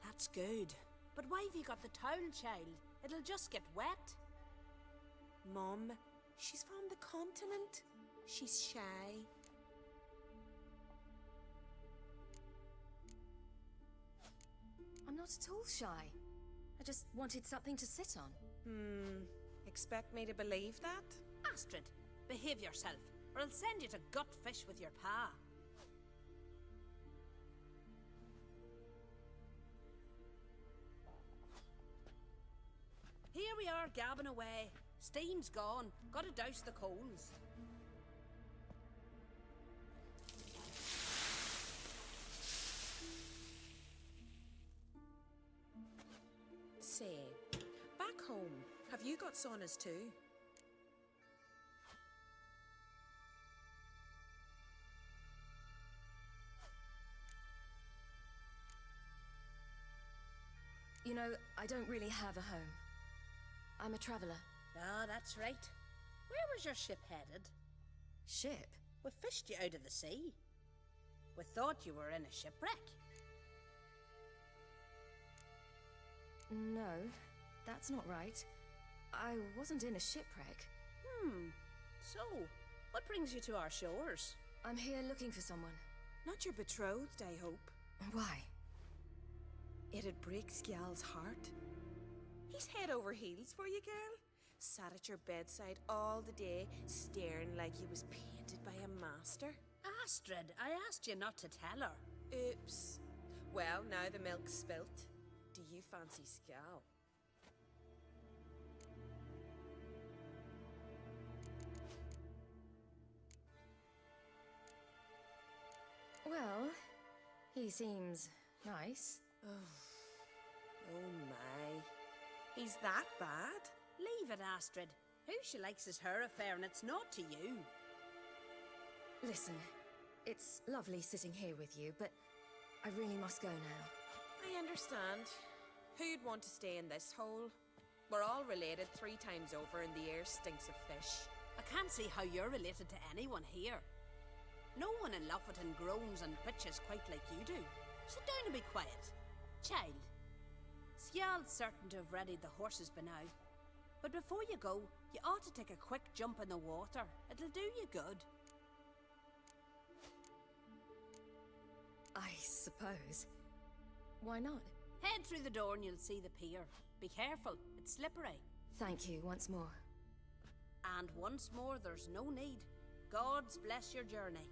That's good. But why have you got the towel, child? It'll just get wet. Mum, she's from the continent. She's shy. I'm not at all shy. I just wanted something to sit on. Expect me to believe that? Astrid, behave yourself, or I'll send you to gut fish with your pa. Here we are, gabbing away. Steam's gone. Gotta douse the coals. Say, back home, have you got saunas too? You know, I don't really have a home. I'm a traveller. Ah, that's right. Where was your ship headed? Ship? We fished you out of the sea. We thought you were in a shipwreck. No, that's not right. I wasn't in a shipwreck. So, what brings you to our shores? I'm here looking for someone. Not your betrothed, I hope. Why? It'd break Skjal's heart. He's head over heels for you, girl. Sat at your bedside all the day, staring like he was painted by a master. Astrid, I asked you not to tell her. Oops. Well, now the milk's spilt. Do you fancy Skjal? Well, he seems nice. Oh my. He's that bad? Leave it, Astrid. Who she likes is her affair, and it's not to you. Listen, it's lovely sitting here with you, but I really must go now. I understand. Who'd want to stay in this hole? We're all related 3 times over, and the air stinks of fish. I can't see how you're related to anyone here. No one in Lofoten groans and bitches quite like you do. Sit down and be quiet. Child, Skjal's certain to have readied the horses by now. But before you go, you ought to take a quick jump in the water. It'll do you good. I suppose. Why not? Head through the door and you'll see the pier. Be careful, it's slippery. Thank you once more. And once more, there's no need. God's bless your journey.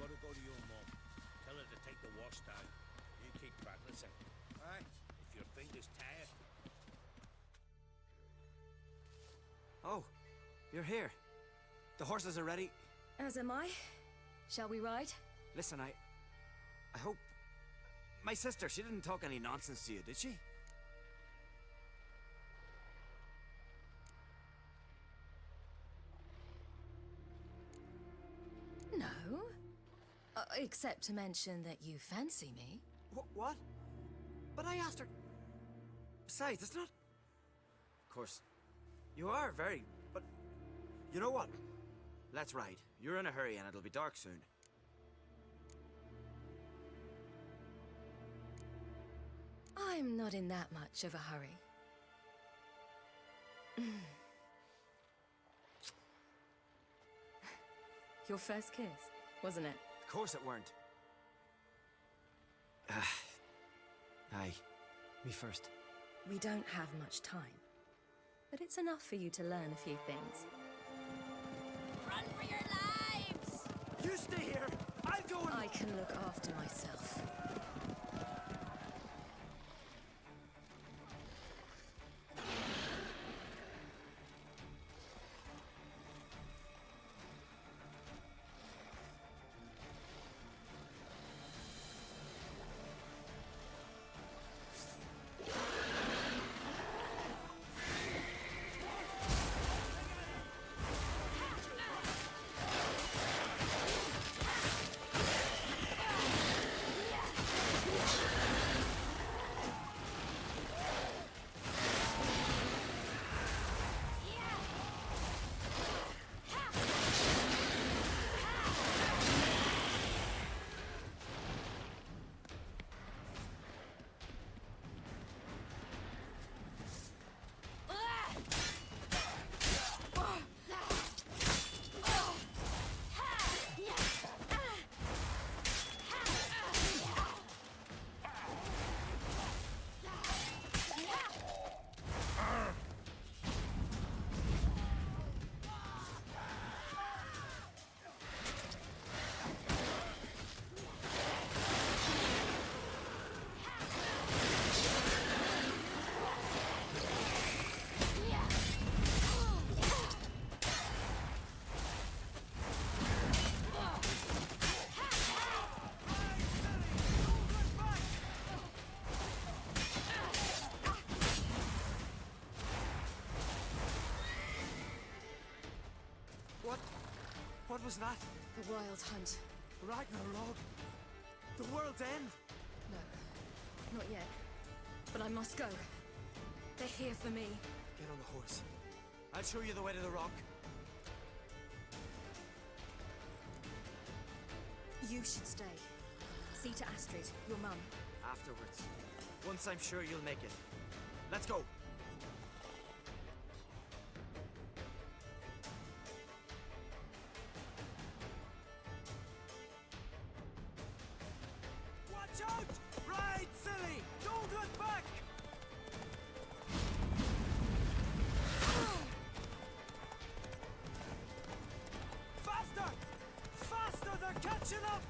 gotta go to your mum. Tell her to take the wash down. You keep practicing. Right? If your finger's tired. Oh, you're here. The horses are ready. As am I. Shall we ride? Listen, I hope... My sister, she didn't talk any nonsense to you, did she? No. Except to mention that you fancy me. What? But I asked her... Besides, it's not... Of course, you are very... But... You know what? Let's ride. You're in a hurry and it'll be dark soon. I'm not in that much of a hurry. Your first kiss, wasn't it? Of course it weren't. Aye. Me first. We don't have much time. But it's enough for you to learn a few things. Run for your lives! You stay here! I'll go and... I can look after myself. What was that? The Wild Hunt. Ragnarok? The world's end? No, not yet. But I must go. They're here for me. Get on the horse. I'll show you the way to the rock. You should stay. See to Astrid, your mum. Afterwards. Once I'm sure you'll make it. Let's go. Watch out! Ride, silly! Don't look back! Faster! Faster! They're catching up!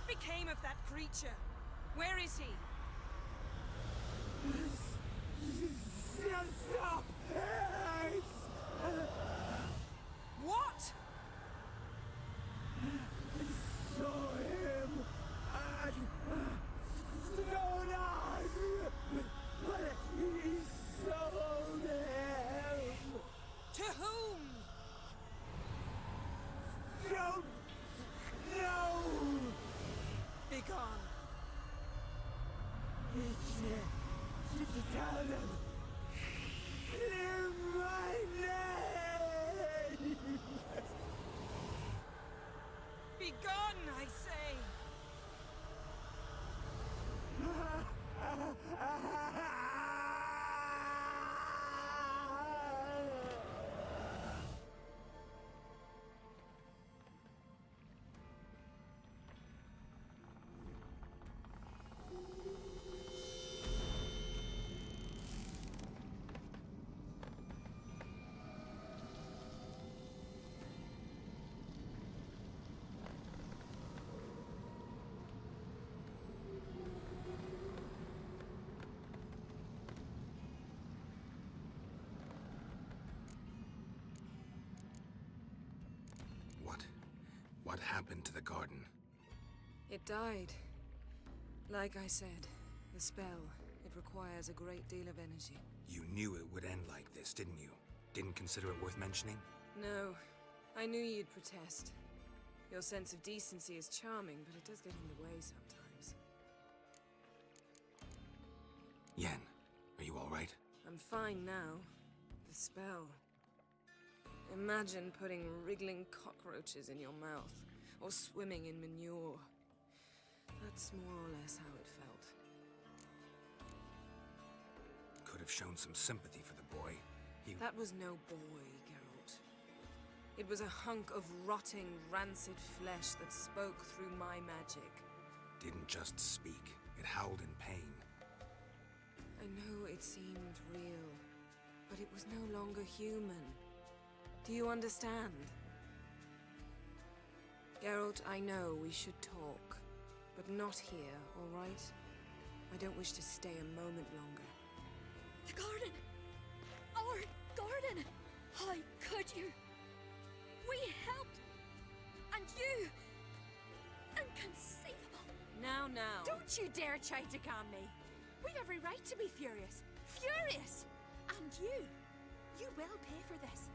What became of that creature? Where is he? Stop! What? I saw him at Stone but he sold him. To whom? Don't know. Begone. Tell them. Clear my name. Begone, I say. What happened to the garden? It died. Like I said, the spell, it requires a great deal of energy. You knew it would end like this, didn't you? Didn't consider it worth mentioning? No. I knew you'd protest. Your sense of decency is charming, but it does get in the way sometimes. Yen, are you all right? I'm fine now. The spell. Imagine putting wriggling cockroaches in your mouth, or swimming in manure. That's more or less how it felt. Could have shown some sympathy for the boy. That was no boy, Geralt. It was a hunk of rotting, rancid flesh that spoke through my magic. Didn't just speak. It howled in pain. I know it seemed real, but it was no longer human. Do you understand? Geralt, I know we should talk, but not here, all right? I don't wish to stay a moment longer. The garden! Our garden! How could you? We helped! And you! Inconceivable! Now. Don't you dare try to calm me! We've every right to be furious! Furious! And you will pay for this.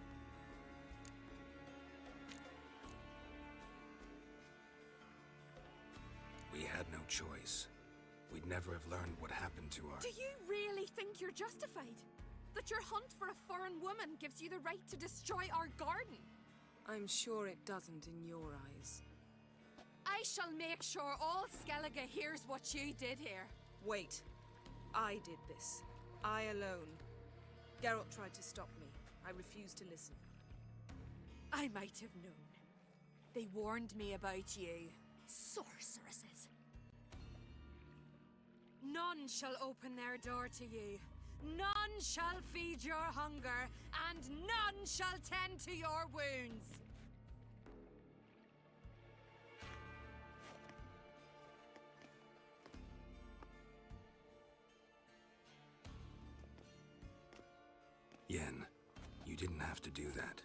We had no choice. We'd never have learned what happened to our... Do you really think you're justified? That your hunt for a foreign woman gives you the right to destroy our garden? I'm sure it doesn't in your eyes. I shall make sure all Skellige hears what you did here. Wait. I did this. I alone. Geralt tried to stop me. I refused to listen. I might have known. They warned me about you. Sorceresses. None shall open their door to you. None shall feed your hunger, and none shall tend to your wounds. Yen, you didn't have to do that.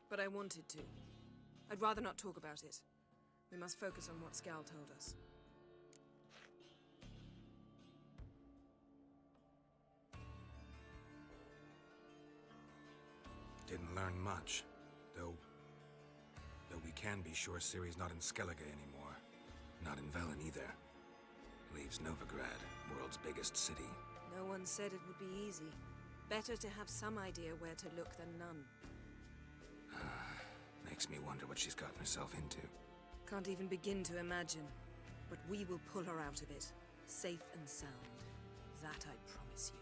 But I wanted to. I'd rather not talk about it. We must focus on what Skal told us. Didn't learn much, though we can be sure Ciri's not in Skellige anymore. Not in Velen either. Leaves Novigrad, world's biggest city. No one said it would be easy. Better to have some idea where to look than none. Makes me wonder what she's gotten herself into. Can't even begin to imagine. But we will pull her out of it. Safe and sound. That I promise you.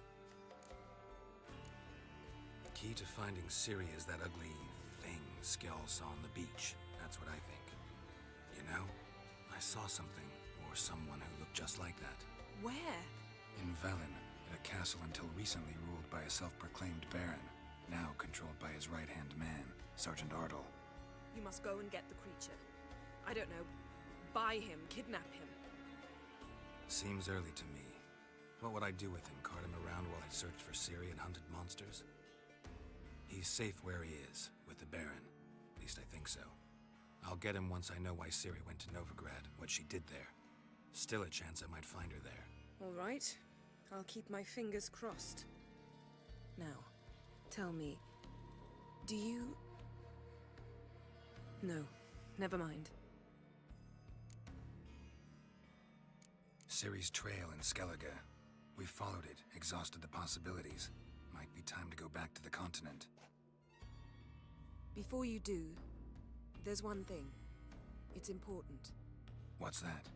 Key to finding Ciri is that ugly thing Skell saw on the beach. That's what I think. You know, I saw something, or someone who looked just like that. Where? In Velen, in a castle until recently ruled by a self-proclaimed baron, now controlled by his right-hand man, Sergeant Ardle. You must go and get the creature. I don't know, buy him, kidnap him. Seems early to me. What would I do with him? Cart him around while I searched for Ciri and hunted monsters? He's safe where he is, with the Baron. At least I think so. I'll get him once I know why Ciri went to Novigrad, what she did there. Still a chance I might find her there. All right. I'll keep my fingers crossed. Now, tell me, do you... No, never mind. Ciri's trail in Skellige. We followed it, exhausted the possibilities. Might be time to go back to the continent. Before you do, there's one thing. It's important. What's that?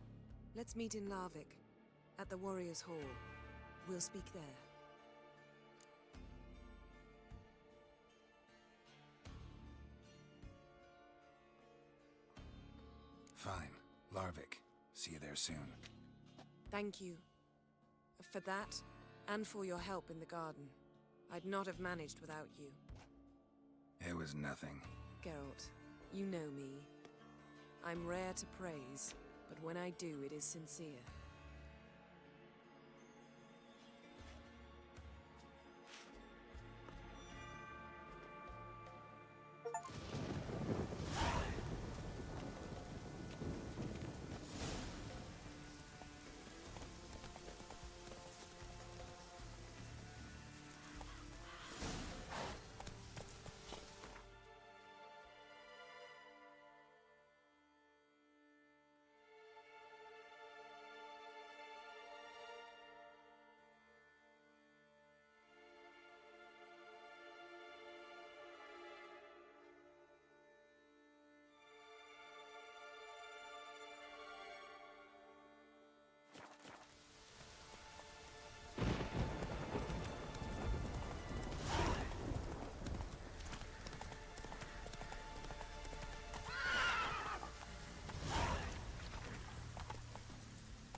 Let's meet in Larvik, at the Warriors' Hall. We'll speak there. Fine. Larvik. See you there soon. Thank you. For that, and for your help in the garden. I'd not have managed without you. It was nothing. Geralt, you know me. I'm rare to praise, but when I do, it is sincere.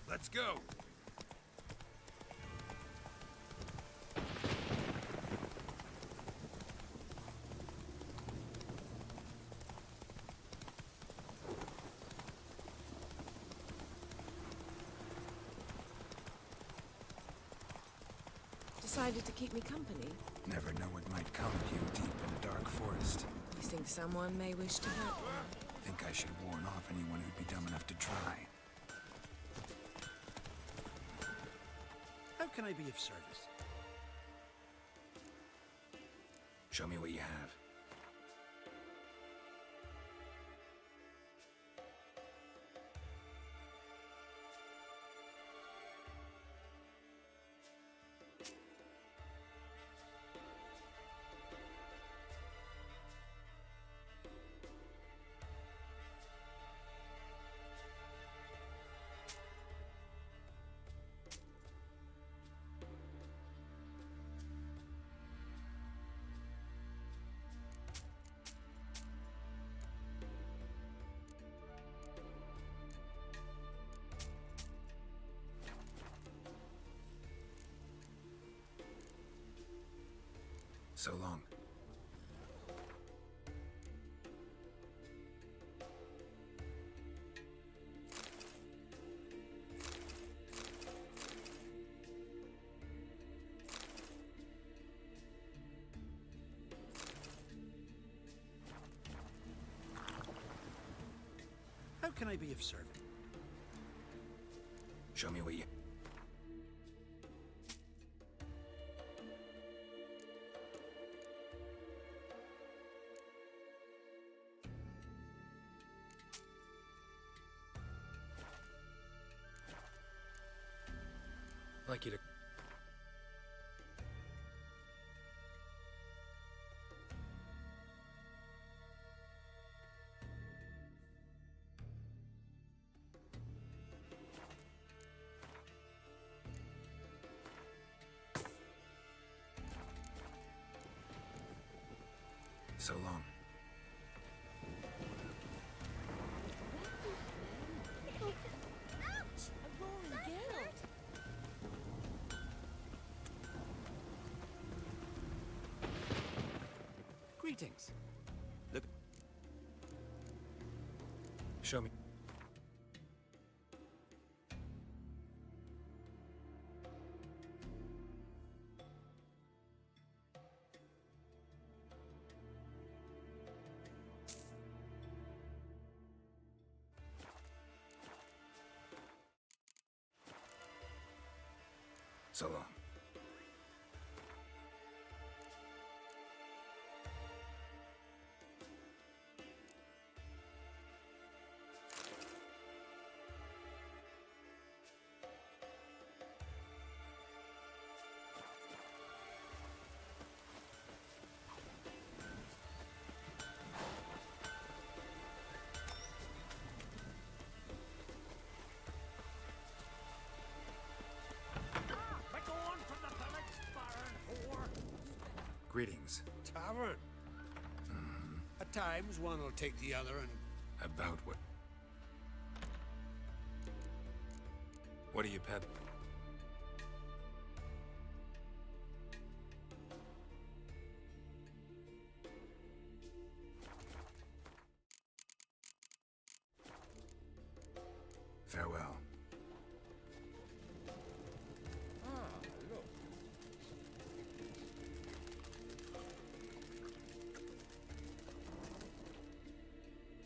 Let's go! Decided to keep me company? Never know what might come at you deep in a dark forest. You think someone may wish to hurt me? Think I should warn off anyone who'd be dumb enough to try. How can I be of service? Show me what you have. So long. How can I be of service? Show me what you... Like you to... So long. Ouch! A roaring Geralt! Greetings. Show me. So long. Greetings. Tavern. At times, one will take the other and... About what? What are you peddling? Farewell.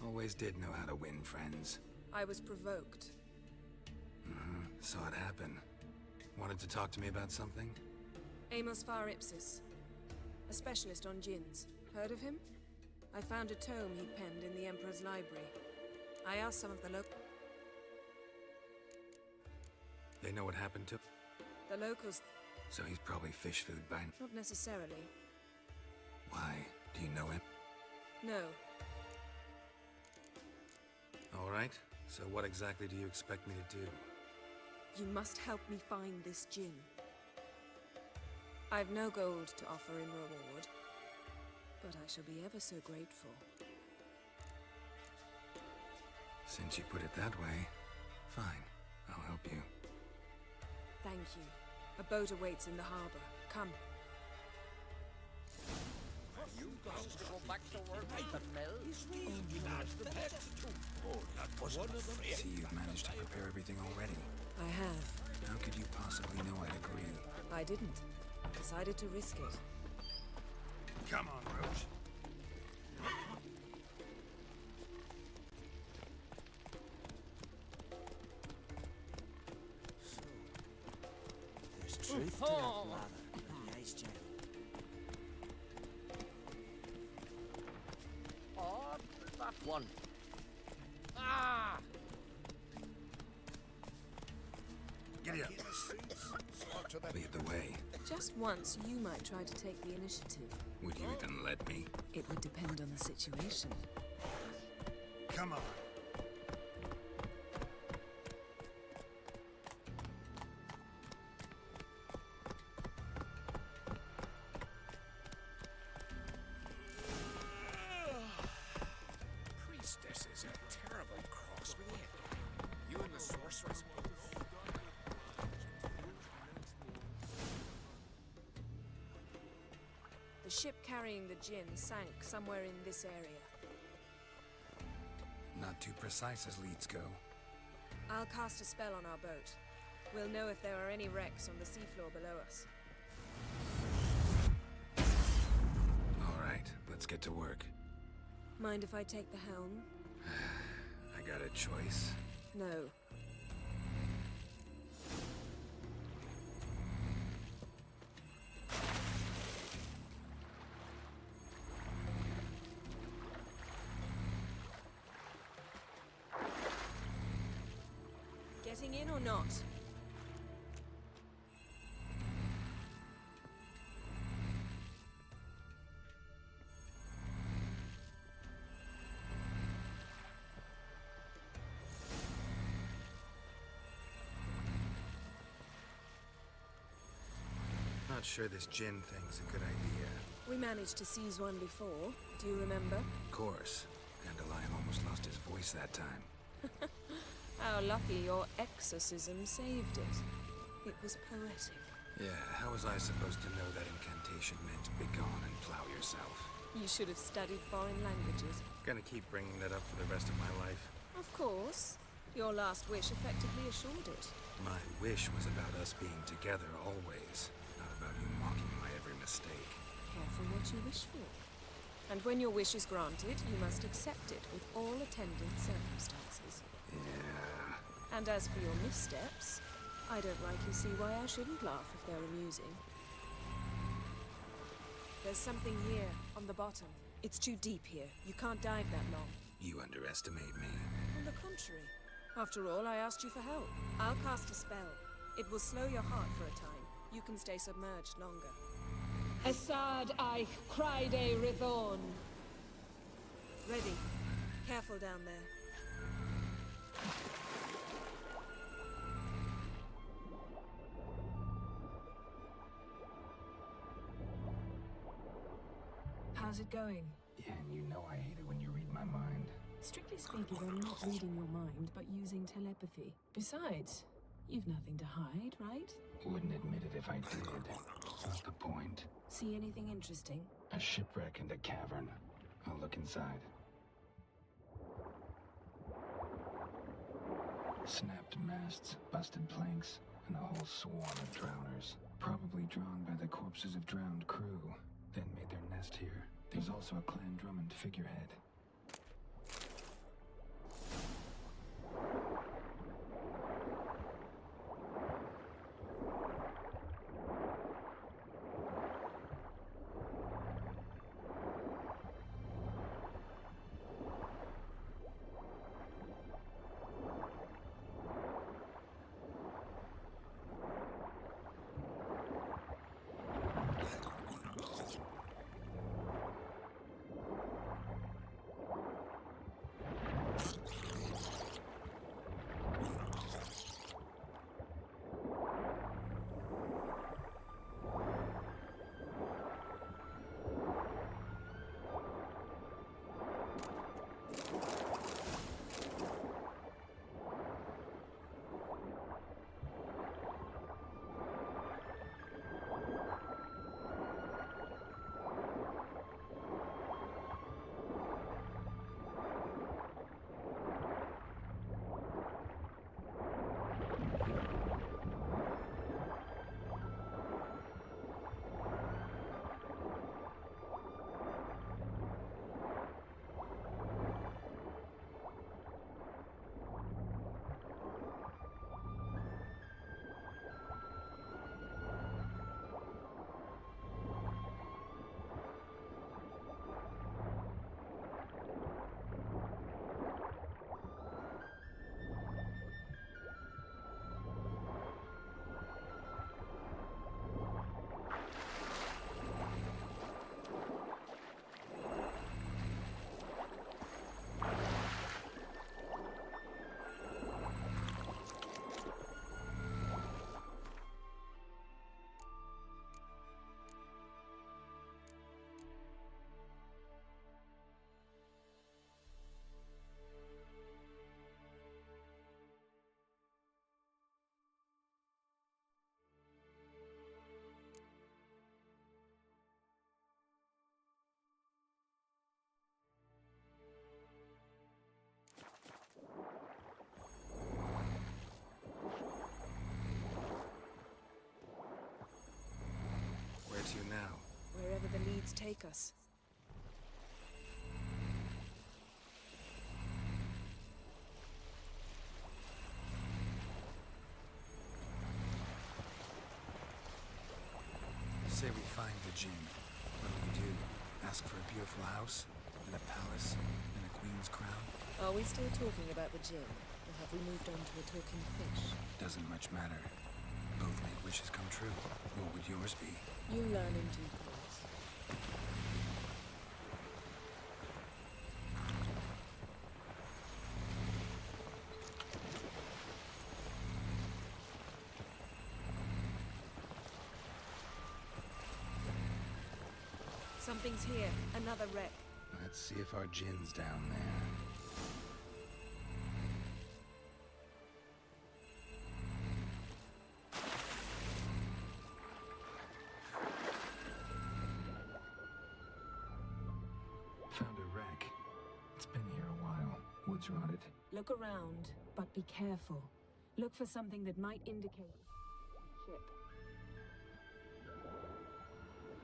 Always did know how to win friends. I was provoked. Saw it happen. Wanted to talk to me about something? Amos Far Ipsis, a specialist on djinns. Heard of him? I found a tome he'd penned in the Emperor's library. I asked some of the local... They know what happened to... The locals... So he's probably fish food by... Not necessarily. Why? Do you know him? No. All right. So what exactly do you expect me to do? You must help me find this djinn. I've no gold to offer in reward, but I shall be ever so grateful. Since you put it that way, fine. I'll help you. Thank you. A boat awaits in the harbor. Come. You got to go back to work at the mill? Oh, that was one of them. See, you've managed to prepare everything already. I have. How could you possibly know I'd agree? I didn't. Decided to risk it. Come on, Roach. There's truth to that lather. Nice job. Oh, that one. Ah! Get here. Lead the way. Just once, you might try to take the initiative. Would you even let me? It would depend on the situation. Come on. Priestess is a terrible cross with you. You and the sorceress both. The ship carrying the djinn sank somewhere in this area. Not too precise as leads go. I'll cast a spell on our boat. We'll know if there are any wrecks on the seafloor below us. All right, let's get to work. Mind if I take the helm? I got a choice. No. Getting in or not? Not sure this djinn thing's a good idea. We managed to seize one before. Do you remember? Of course. Dandelion almost lost his voice that time. How lucky your exorcism saved it. It was poetic. Yeah, how was I supposed to know that incantation meant begone and plow yourself? You should have studied foreign languages. Gonna keep bringing that up for the rest of my life. Of course. Your last wish effectively assured it. My wish was about us being together always, not about you mocking my every mistake. Careful what you wish for. And when your wish is granted, you must accept it with all attendant circumstances. Yeah. And as for your missteps, I don't rightly see why I shouldn't laugh if they're amusing. There's something here, on the bottom. It's too deep here. You can't dive that long. You underestimate me. On the contrary. After all, I asked you for help. I'll cast a spell. It will slow your heart for a time. You can stay submerged longer. Assad Eich Cryde Rithon. Ready. Careful down there. How's it going? Yeah, and you know I hate it when you read my mind. Strictly speaking, I'm not reading your mind, but using telepathy. Besides, you've nothing to hide, right? Wouldn't admit it if I did. Not the point. See anything interesting? A shipwreck and a cavern. I'll look inside. Snapped masts, busted planks, and a whole swarm of drowners. Probably drawn by the corpses of drowned crew, then made their nest here. There's also a Clan Drummond figurehead. Where to now? Wherever the leads take us. Say we find the Jinn. What do we do? Ask for a beautiful house, and a palace, and a queen's crown? Are we still talking about the Jinn? Or have we moved on to a talking fish? Doesn't much matter. Both make wishes come true. What would yours be? You learn in due course. Something's here. Another wreck. Let's see if our Jinn's down there. Found a wreck. It's been here a while. Wood's rotted. Look around, but be careful. Look for something that might indicate ship.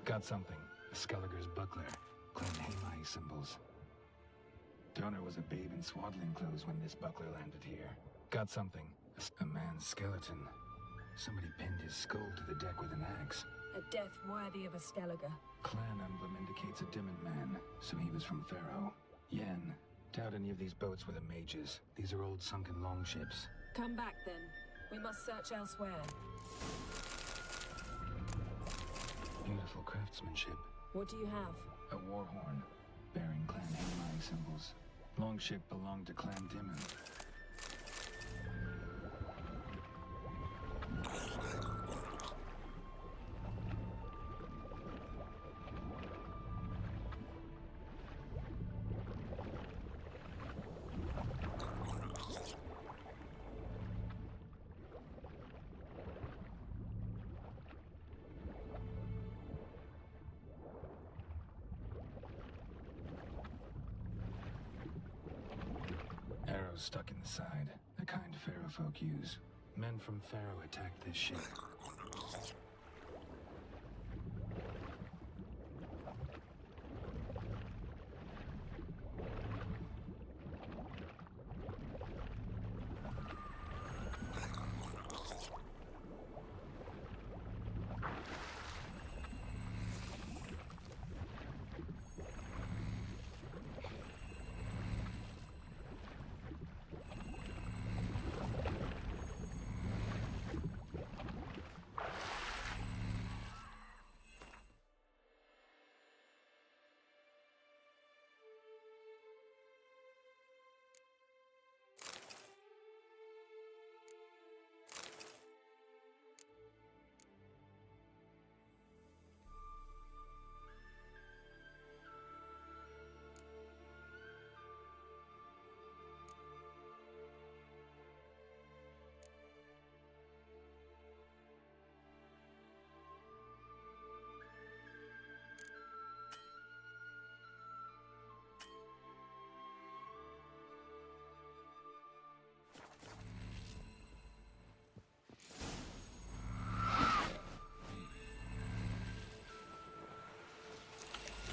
Got something. A Skelliger's buckler. Clan Hamai symbols. Donor was a babe in swaddling clothes when this buckler landed here. Got something. A man's skeleton. Somebody pinned his skull to the deck with an axe. A death worthy of a Skellige. Clan emblem indicates a Dimmen man, so he was from Pharaoh. Yen, doubt any of these boats were the mages. These are old sunken longships. Come back then. We must search elsewhere. Beautiful craftsmanship. What do you have? A war horn, bearing clan Haemai symbols. Longship belonged to Clan Dimmen. Arrows stuck in the side, the kind Pharaoh folk use. Men from Pharaoh attacked this ship.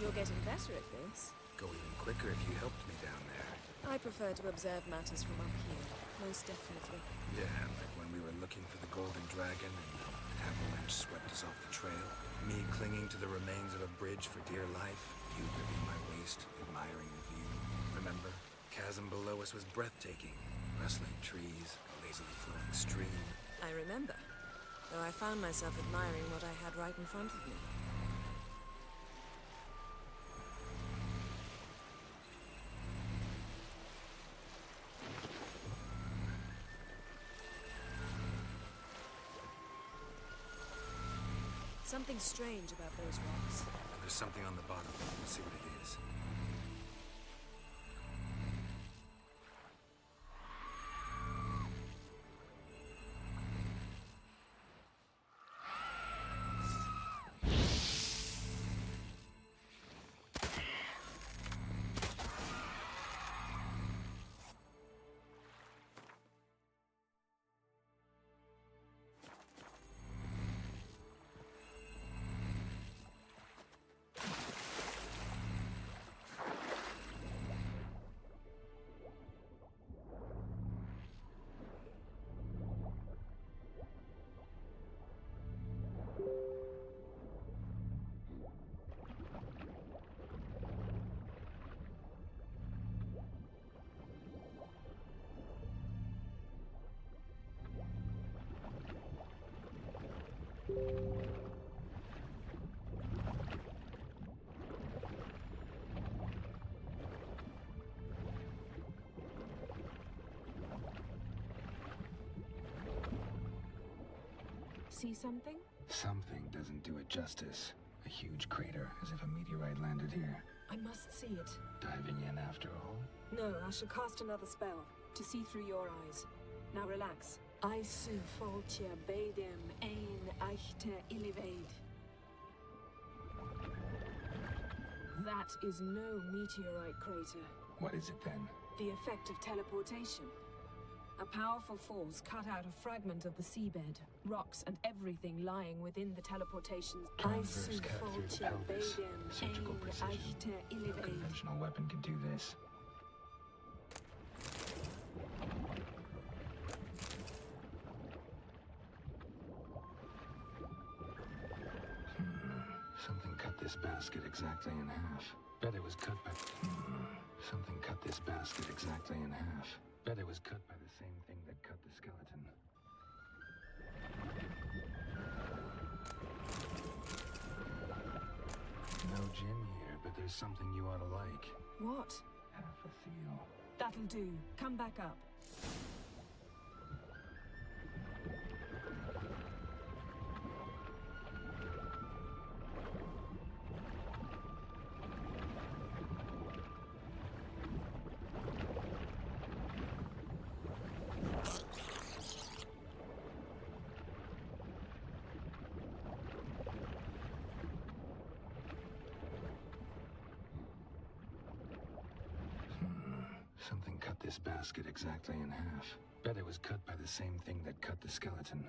You're getting better at this. Go even quicker if you helped me down there. I prefer to observe matters from up here, most definitely. Yeah, like when we were looking for the Golden Dragon and an avalanche swept us off the trail. Me clinging to the remains of a bridge for dear life. You gripping my waist, admiring the view. Remember? Chasm below us was breathtaking. Rustling trees, a lazily flowing stream. I remember, though I found myself admiring what I had right in front of me. Something strange about those rocks. There's something on the bottom. Let's see what it is. See something? Something doesn't do it justice. A huge crater, as if a meteorite landed here. I must see it. Diving in after all? No, I shall cast another spell, to see through your eyes. Now relax. Isu foltje bedem ein echte ilivaid. That is no meteorite crater. What is it then? The effect of teleportation. A powerful force cut out a fragment of the seabed, rocks and everything lying within the teleportation's Transverse cut through the pelvis. Surgical precision. No conventional weapon can do this. Something cut this basket exactly in half. Bet it was cut by... Something cut this basket exactly in half. Bet it was cut by the same thing that cut the skeleton. No gin here, but there's something you ought to like. What? Half a seal. That'll do. Come back up. Something cut this basket exactly in half. Bet it was cut by the same thing that cut the skeleton.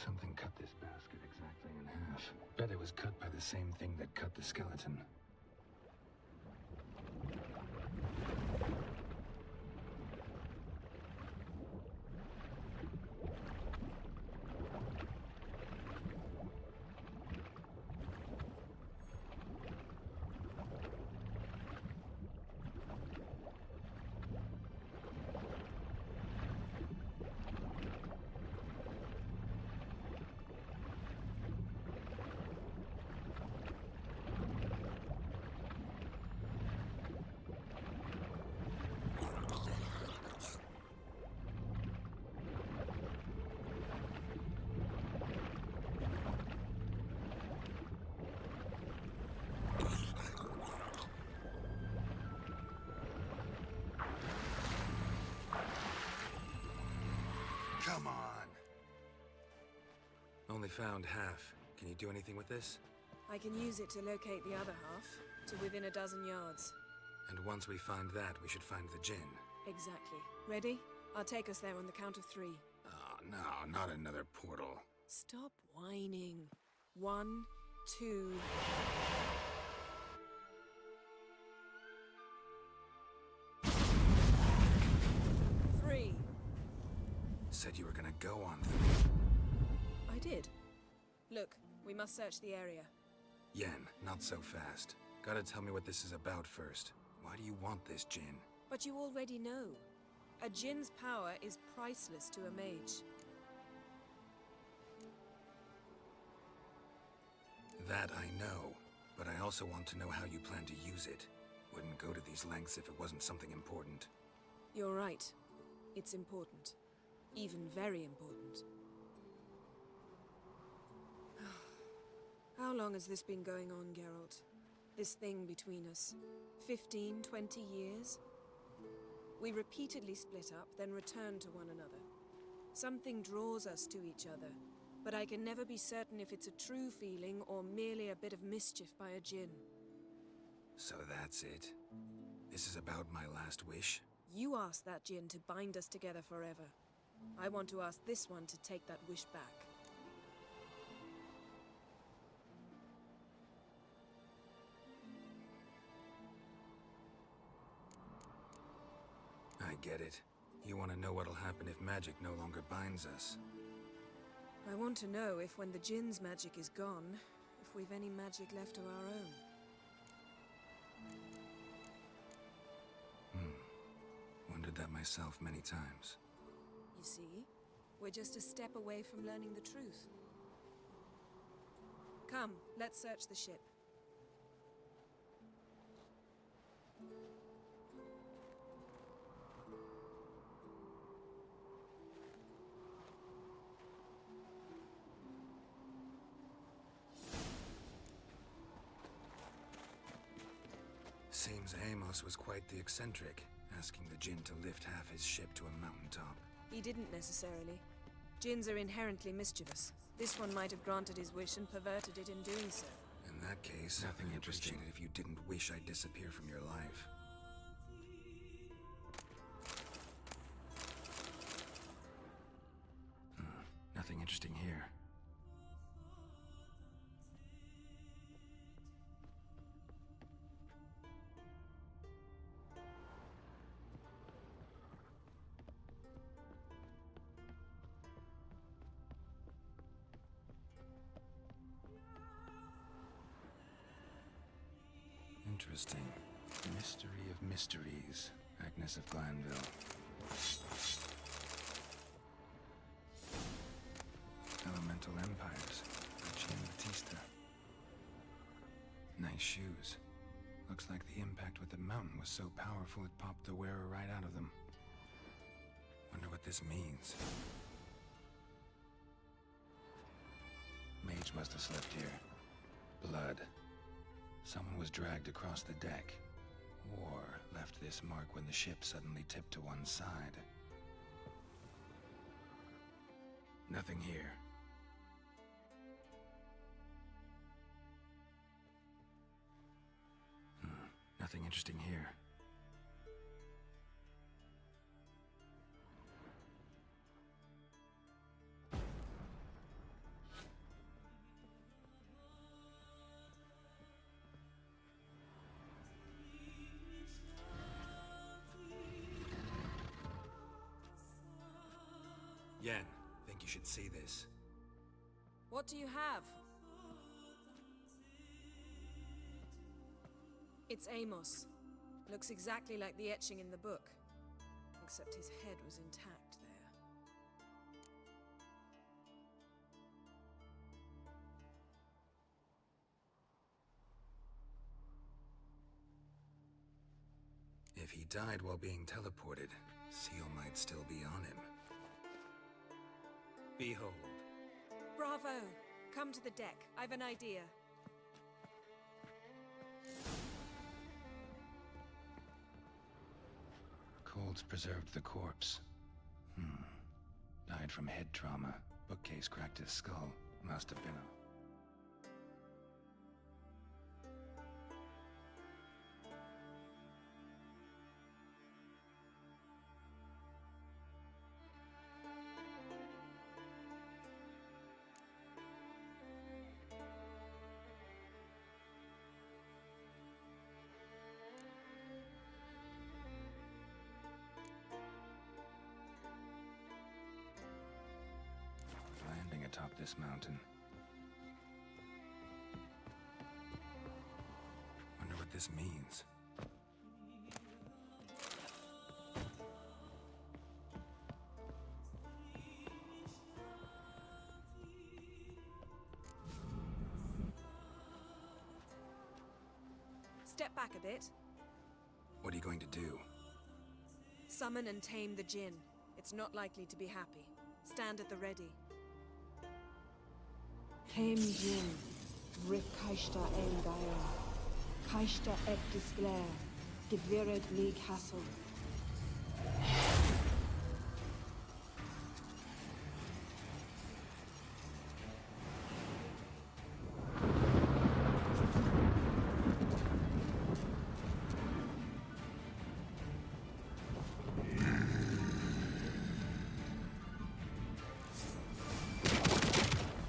Something cut this basket exactly in half. Bet it was cut by the same thing that cut the skeleton. Come on! Only found half. Can you do anything with this? I can use it to locate the other half, to within a dozen yards. And once we find that, we should find the gin. Exactly. Ready? I'll take us there on the count of 3. Oh, no, not another portal. Stop whining. 1, 2... Said you were gonna go on 3. I did. Look, we must search the area. Yen, not so fast. Gotta tell me what this is about first. Why do you want this gin? But you already know. A djinn's power is priceless to a mage. That I know, but I also want to know how you plan to use it. Wouldn't go to these lengths if it wasn't something important. You're right. It's important. Even very important. How long has this been going on, Geralt? This thing between us? 15, 20 years? We repeatedly split up, then return to one another. Something draws us to each other, but I can never be certain if it's a true feeling or merely a bit of mischief by a djinn. So that's it? This is about my last wish? You asked that djinn to bind us together forever. I want to ask this one to take that wish back. I get it. You want to know what'll happen if magic no longer binds us. I want to know if when the djinn's magic is gone, if we've any magic left of our own. Wondered that myself many times. You see, we're just a step away from learning the truth. Come, let's search the ship. Seems Amos was quite the eccentric, asking the djinn to lift half his ship to a mountaintop. He didn't necessarily. Djinns are inherently mischievous. This one might have granted his wish and perverted it in doing so. In that case, nothing interesting if you didn't wish I'd disappear from your life. Nothing interesting here. Interesting. Mystery of mysteries. Agnes of Glanville. Elemental Empires. Archie and Batista. Nice shoes. Looks like the impact with the mountain was so powerful it popped the wearer right out of them. Wonder what this means. Mage must have slept here. Blood. Someone was dragged across the deck. Or left this mark when the ship suddenly tipped to one side. Nothing here. Nothing interesting here. Yen, think you should see this. What do you have? It's Amos. Looks exactly like the etching in the book. Except his head was intact there. If he died while being teleported, Seal might still be on him. Behold. Bravo! Come to the deck. I've an idea. Cold's preserved the corpse. Died from head trauma. Bookcase cracked his skull. Must have been a... landing atop this mountain. Wonder what this means. Step back a bit. What are you going to do? Summon and tame the Jinn. It's not likely to be happy. Stand at the ready. Tame Jinn, Rif Kaishta en Gaia, Kaishta et Disglair, Gevired League Hassel.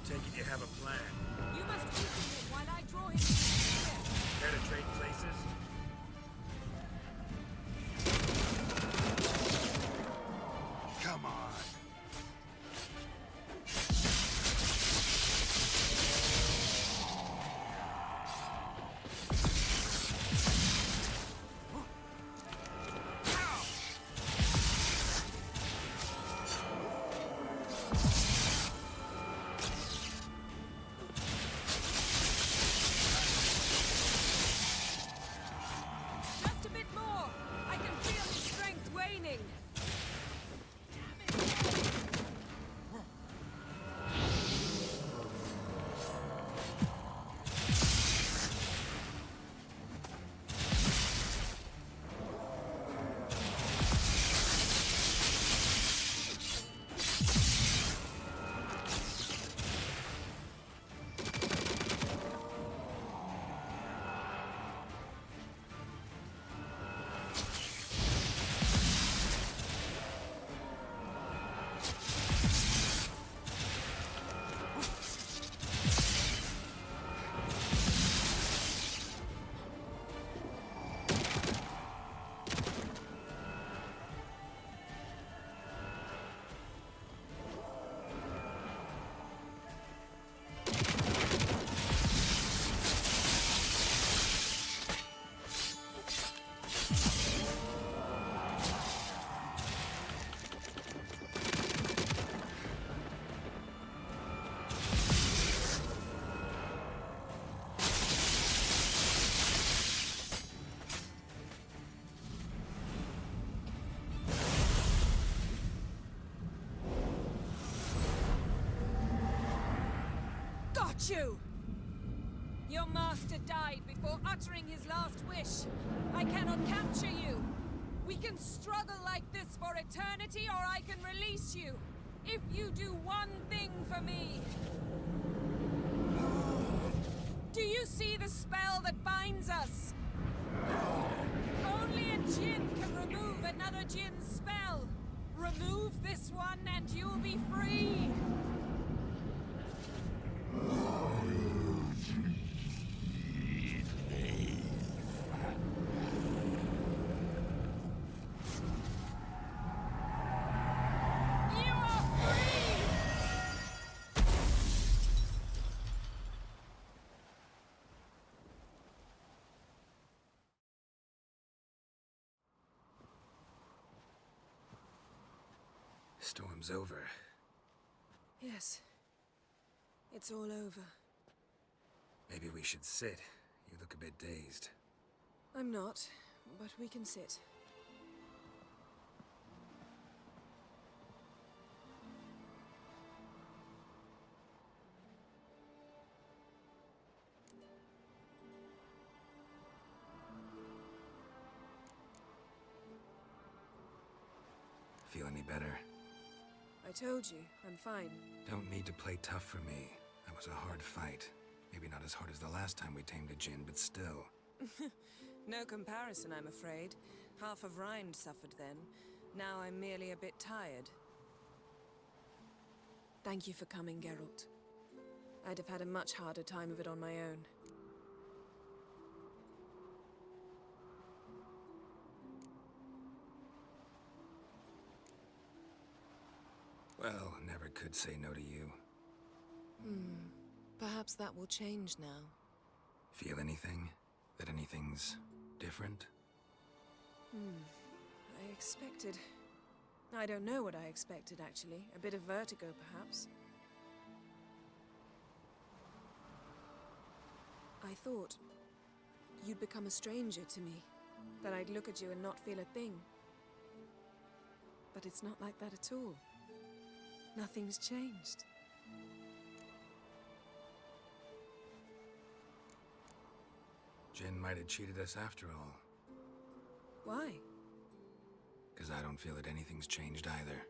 Take it you have a plan. You must weaken him while I draw him to the spear. Penetrate places? Got you! Your master died before uttering his last wish. I cannot capture you. We can struggle like this for eternity, or I can release you. If you do one thing for me. Do you see the spell that binds us? Only a djinn can remove another djinn's spell. Remove this one and you'll be free. Storm's over. Yes. It's all over. Maybe we should sit. You look a bit dazed. I'm not, but we can sit. Feel any better? I told you, I'm fine. Don't need to play tough for me. That was a hard fight. Maybe not as hard as the last time we tamed a djinn, but still. No comparison, I'm afraid. Half of Rind suffered then. Now I'm merely a bit tired. Thank you for coming, Geralt. I'd have had a much harder time of it on my own. Well, never could say no to you. Perhaps that will change now. Feel anything? That anything's different? I expected... I don't know what I expected, actually. A bit of vertigo, perhaps. I thought you'd become a stranger to me. That I'd look at you and not feel a thing. But it's not like that at all. Nothing's changed. Jinn might have cheated us after all. Why? Because I don't feel that anything's changed either.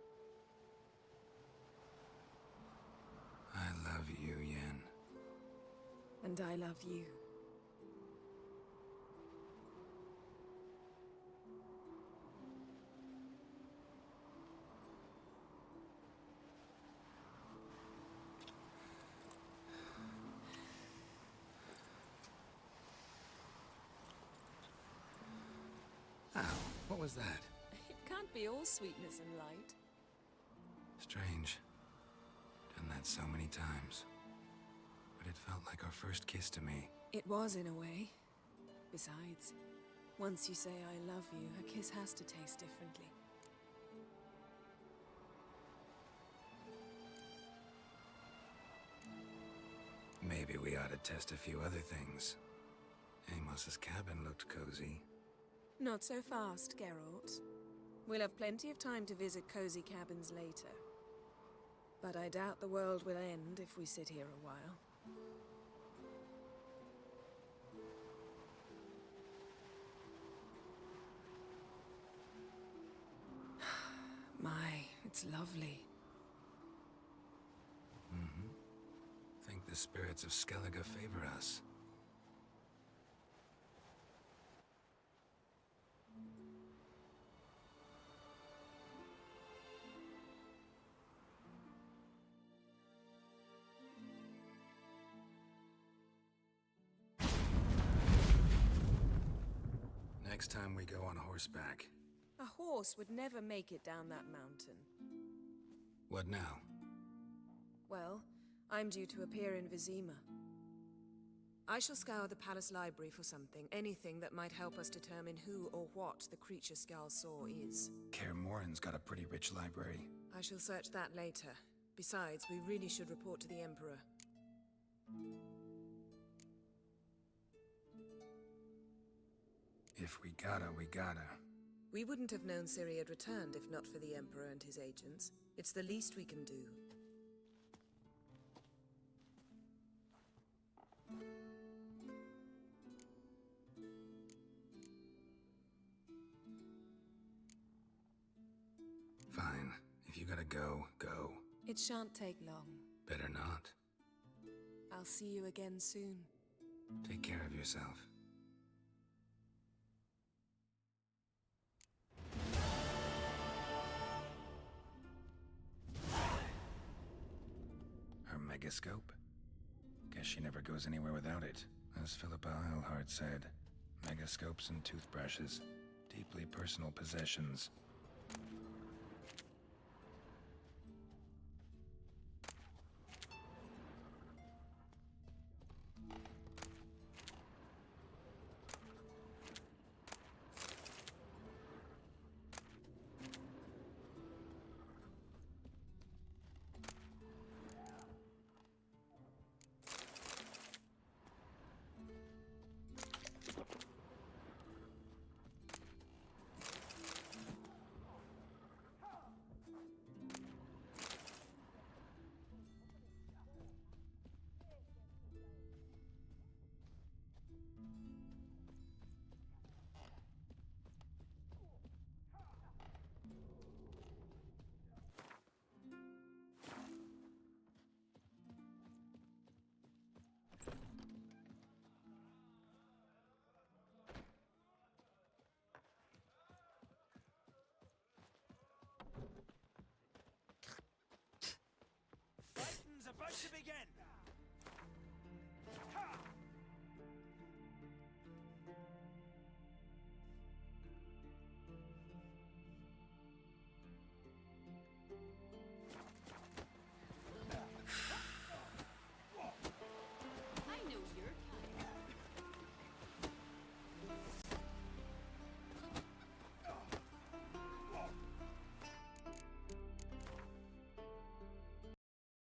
I love you, Yen. And I love you. Ow, what was that? It can't be all sweetness and light. Strange. Done that so many times. But it felt like our first kiss to me. It was, in a way. Besides, once you say I love you, a kiss has to taste differently. Maybe we ought to test a few other things. Amos's cabin looked cozy. Not so fast, Geralt. We'll have plenty of time to visit cozy cabins later. But I doubt the world will end if we sit here a while. My, it's lovely. Think the spirits of Skellige favor us. Next time we go on horseback. A horse would never make it down that mountain. What now? Well, I'm due to appear in Vizima. I shall scour the palace library for something, anything that might help us determine who or what the creature Skal saw is. Kaer Morhen's got a pretty rich library. I shall search that later. Besides, we really should report to the Emperor. If we gotta, we gotta. We wouldn't have known Ciri had returned if not for the Emperor and his agents. It's the least we can do. gotta go, go. It shan't take long. Better not. I'll see you again soon. Take care of yourself. Her megascope? Guess she never goes anywhere without it. As Philippa Eilhart said, megascopes and toothbrushes. Deeply personal possessions.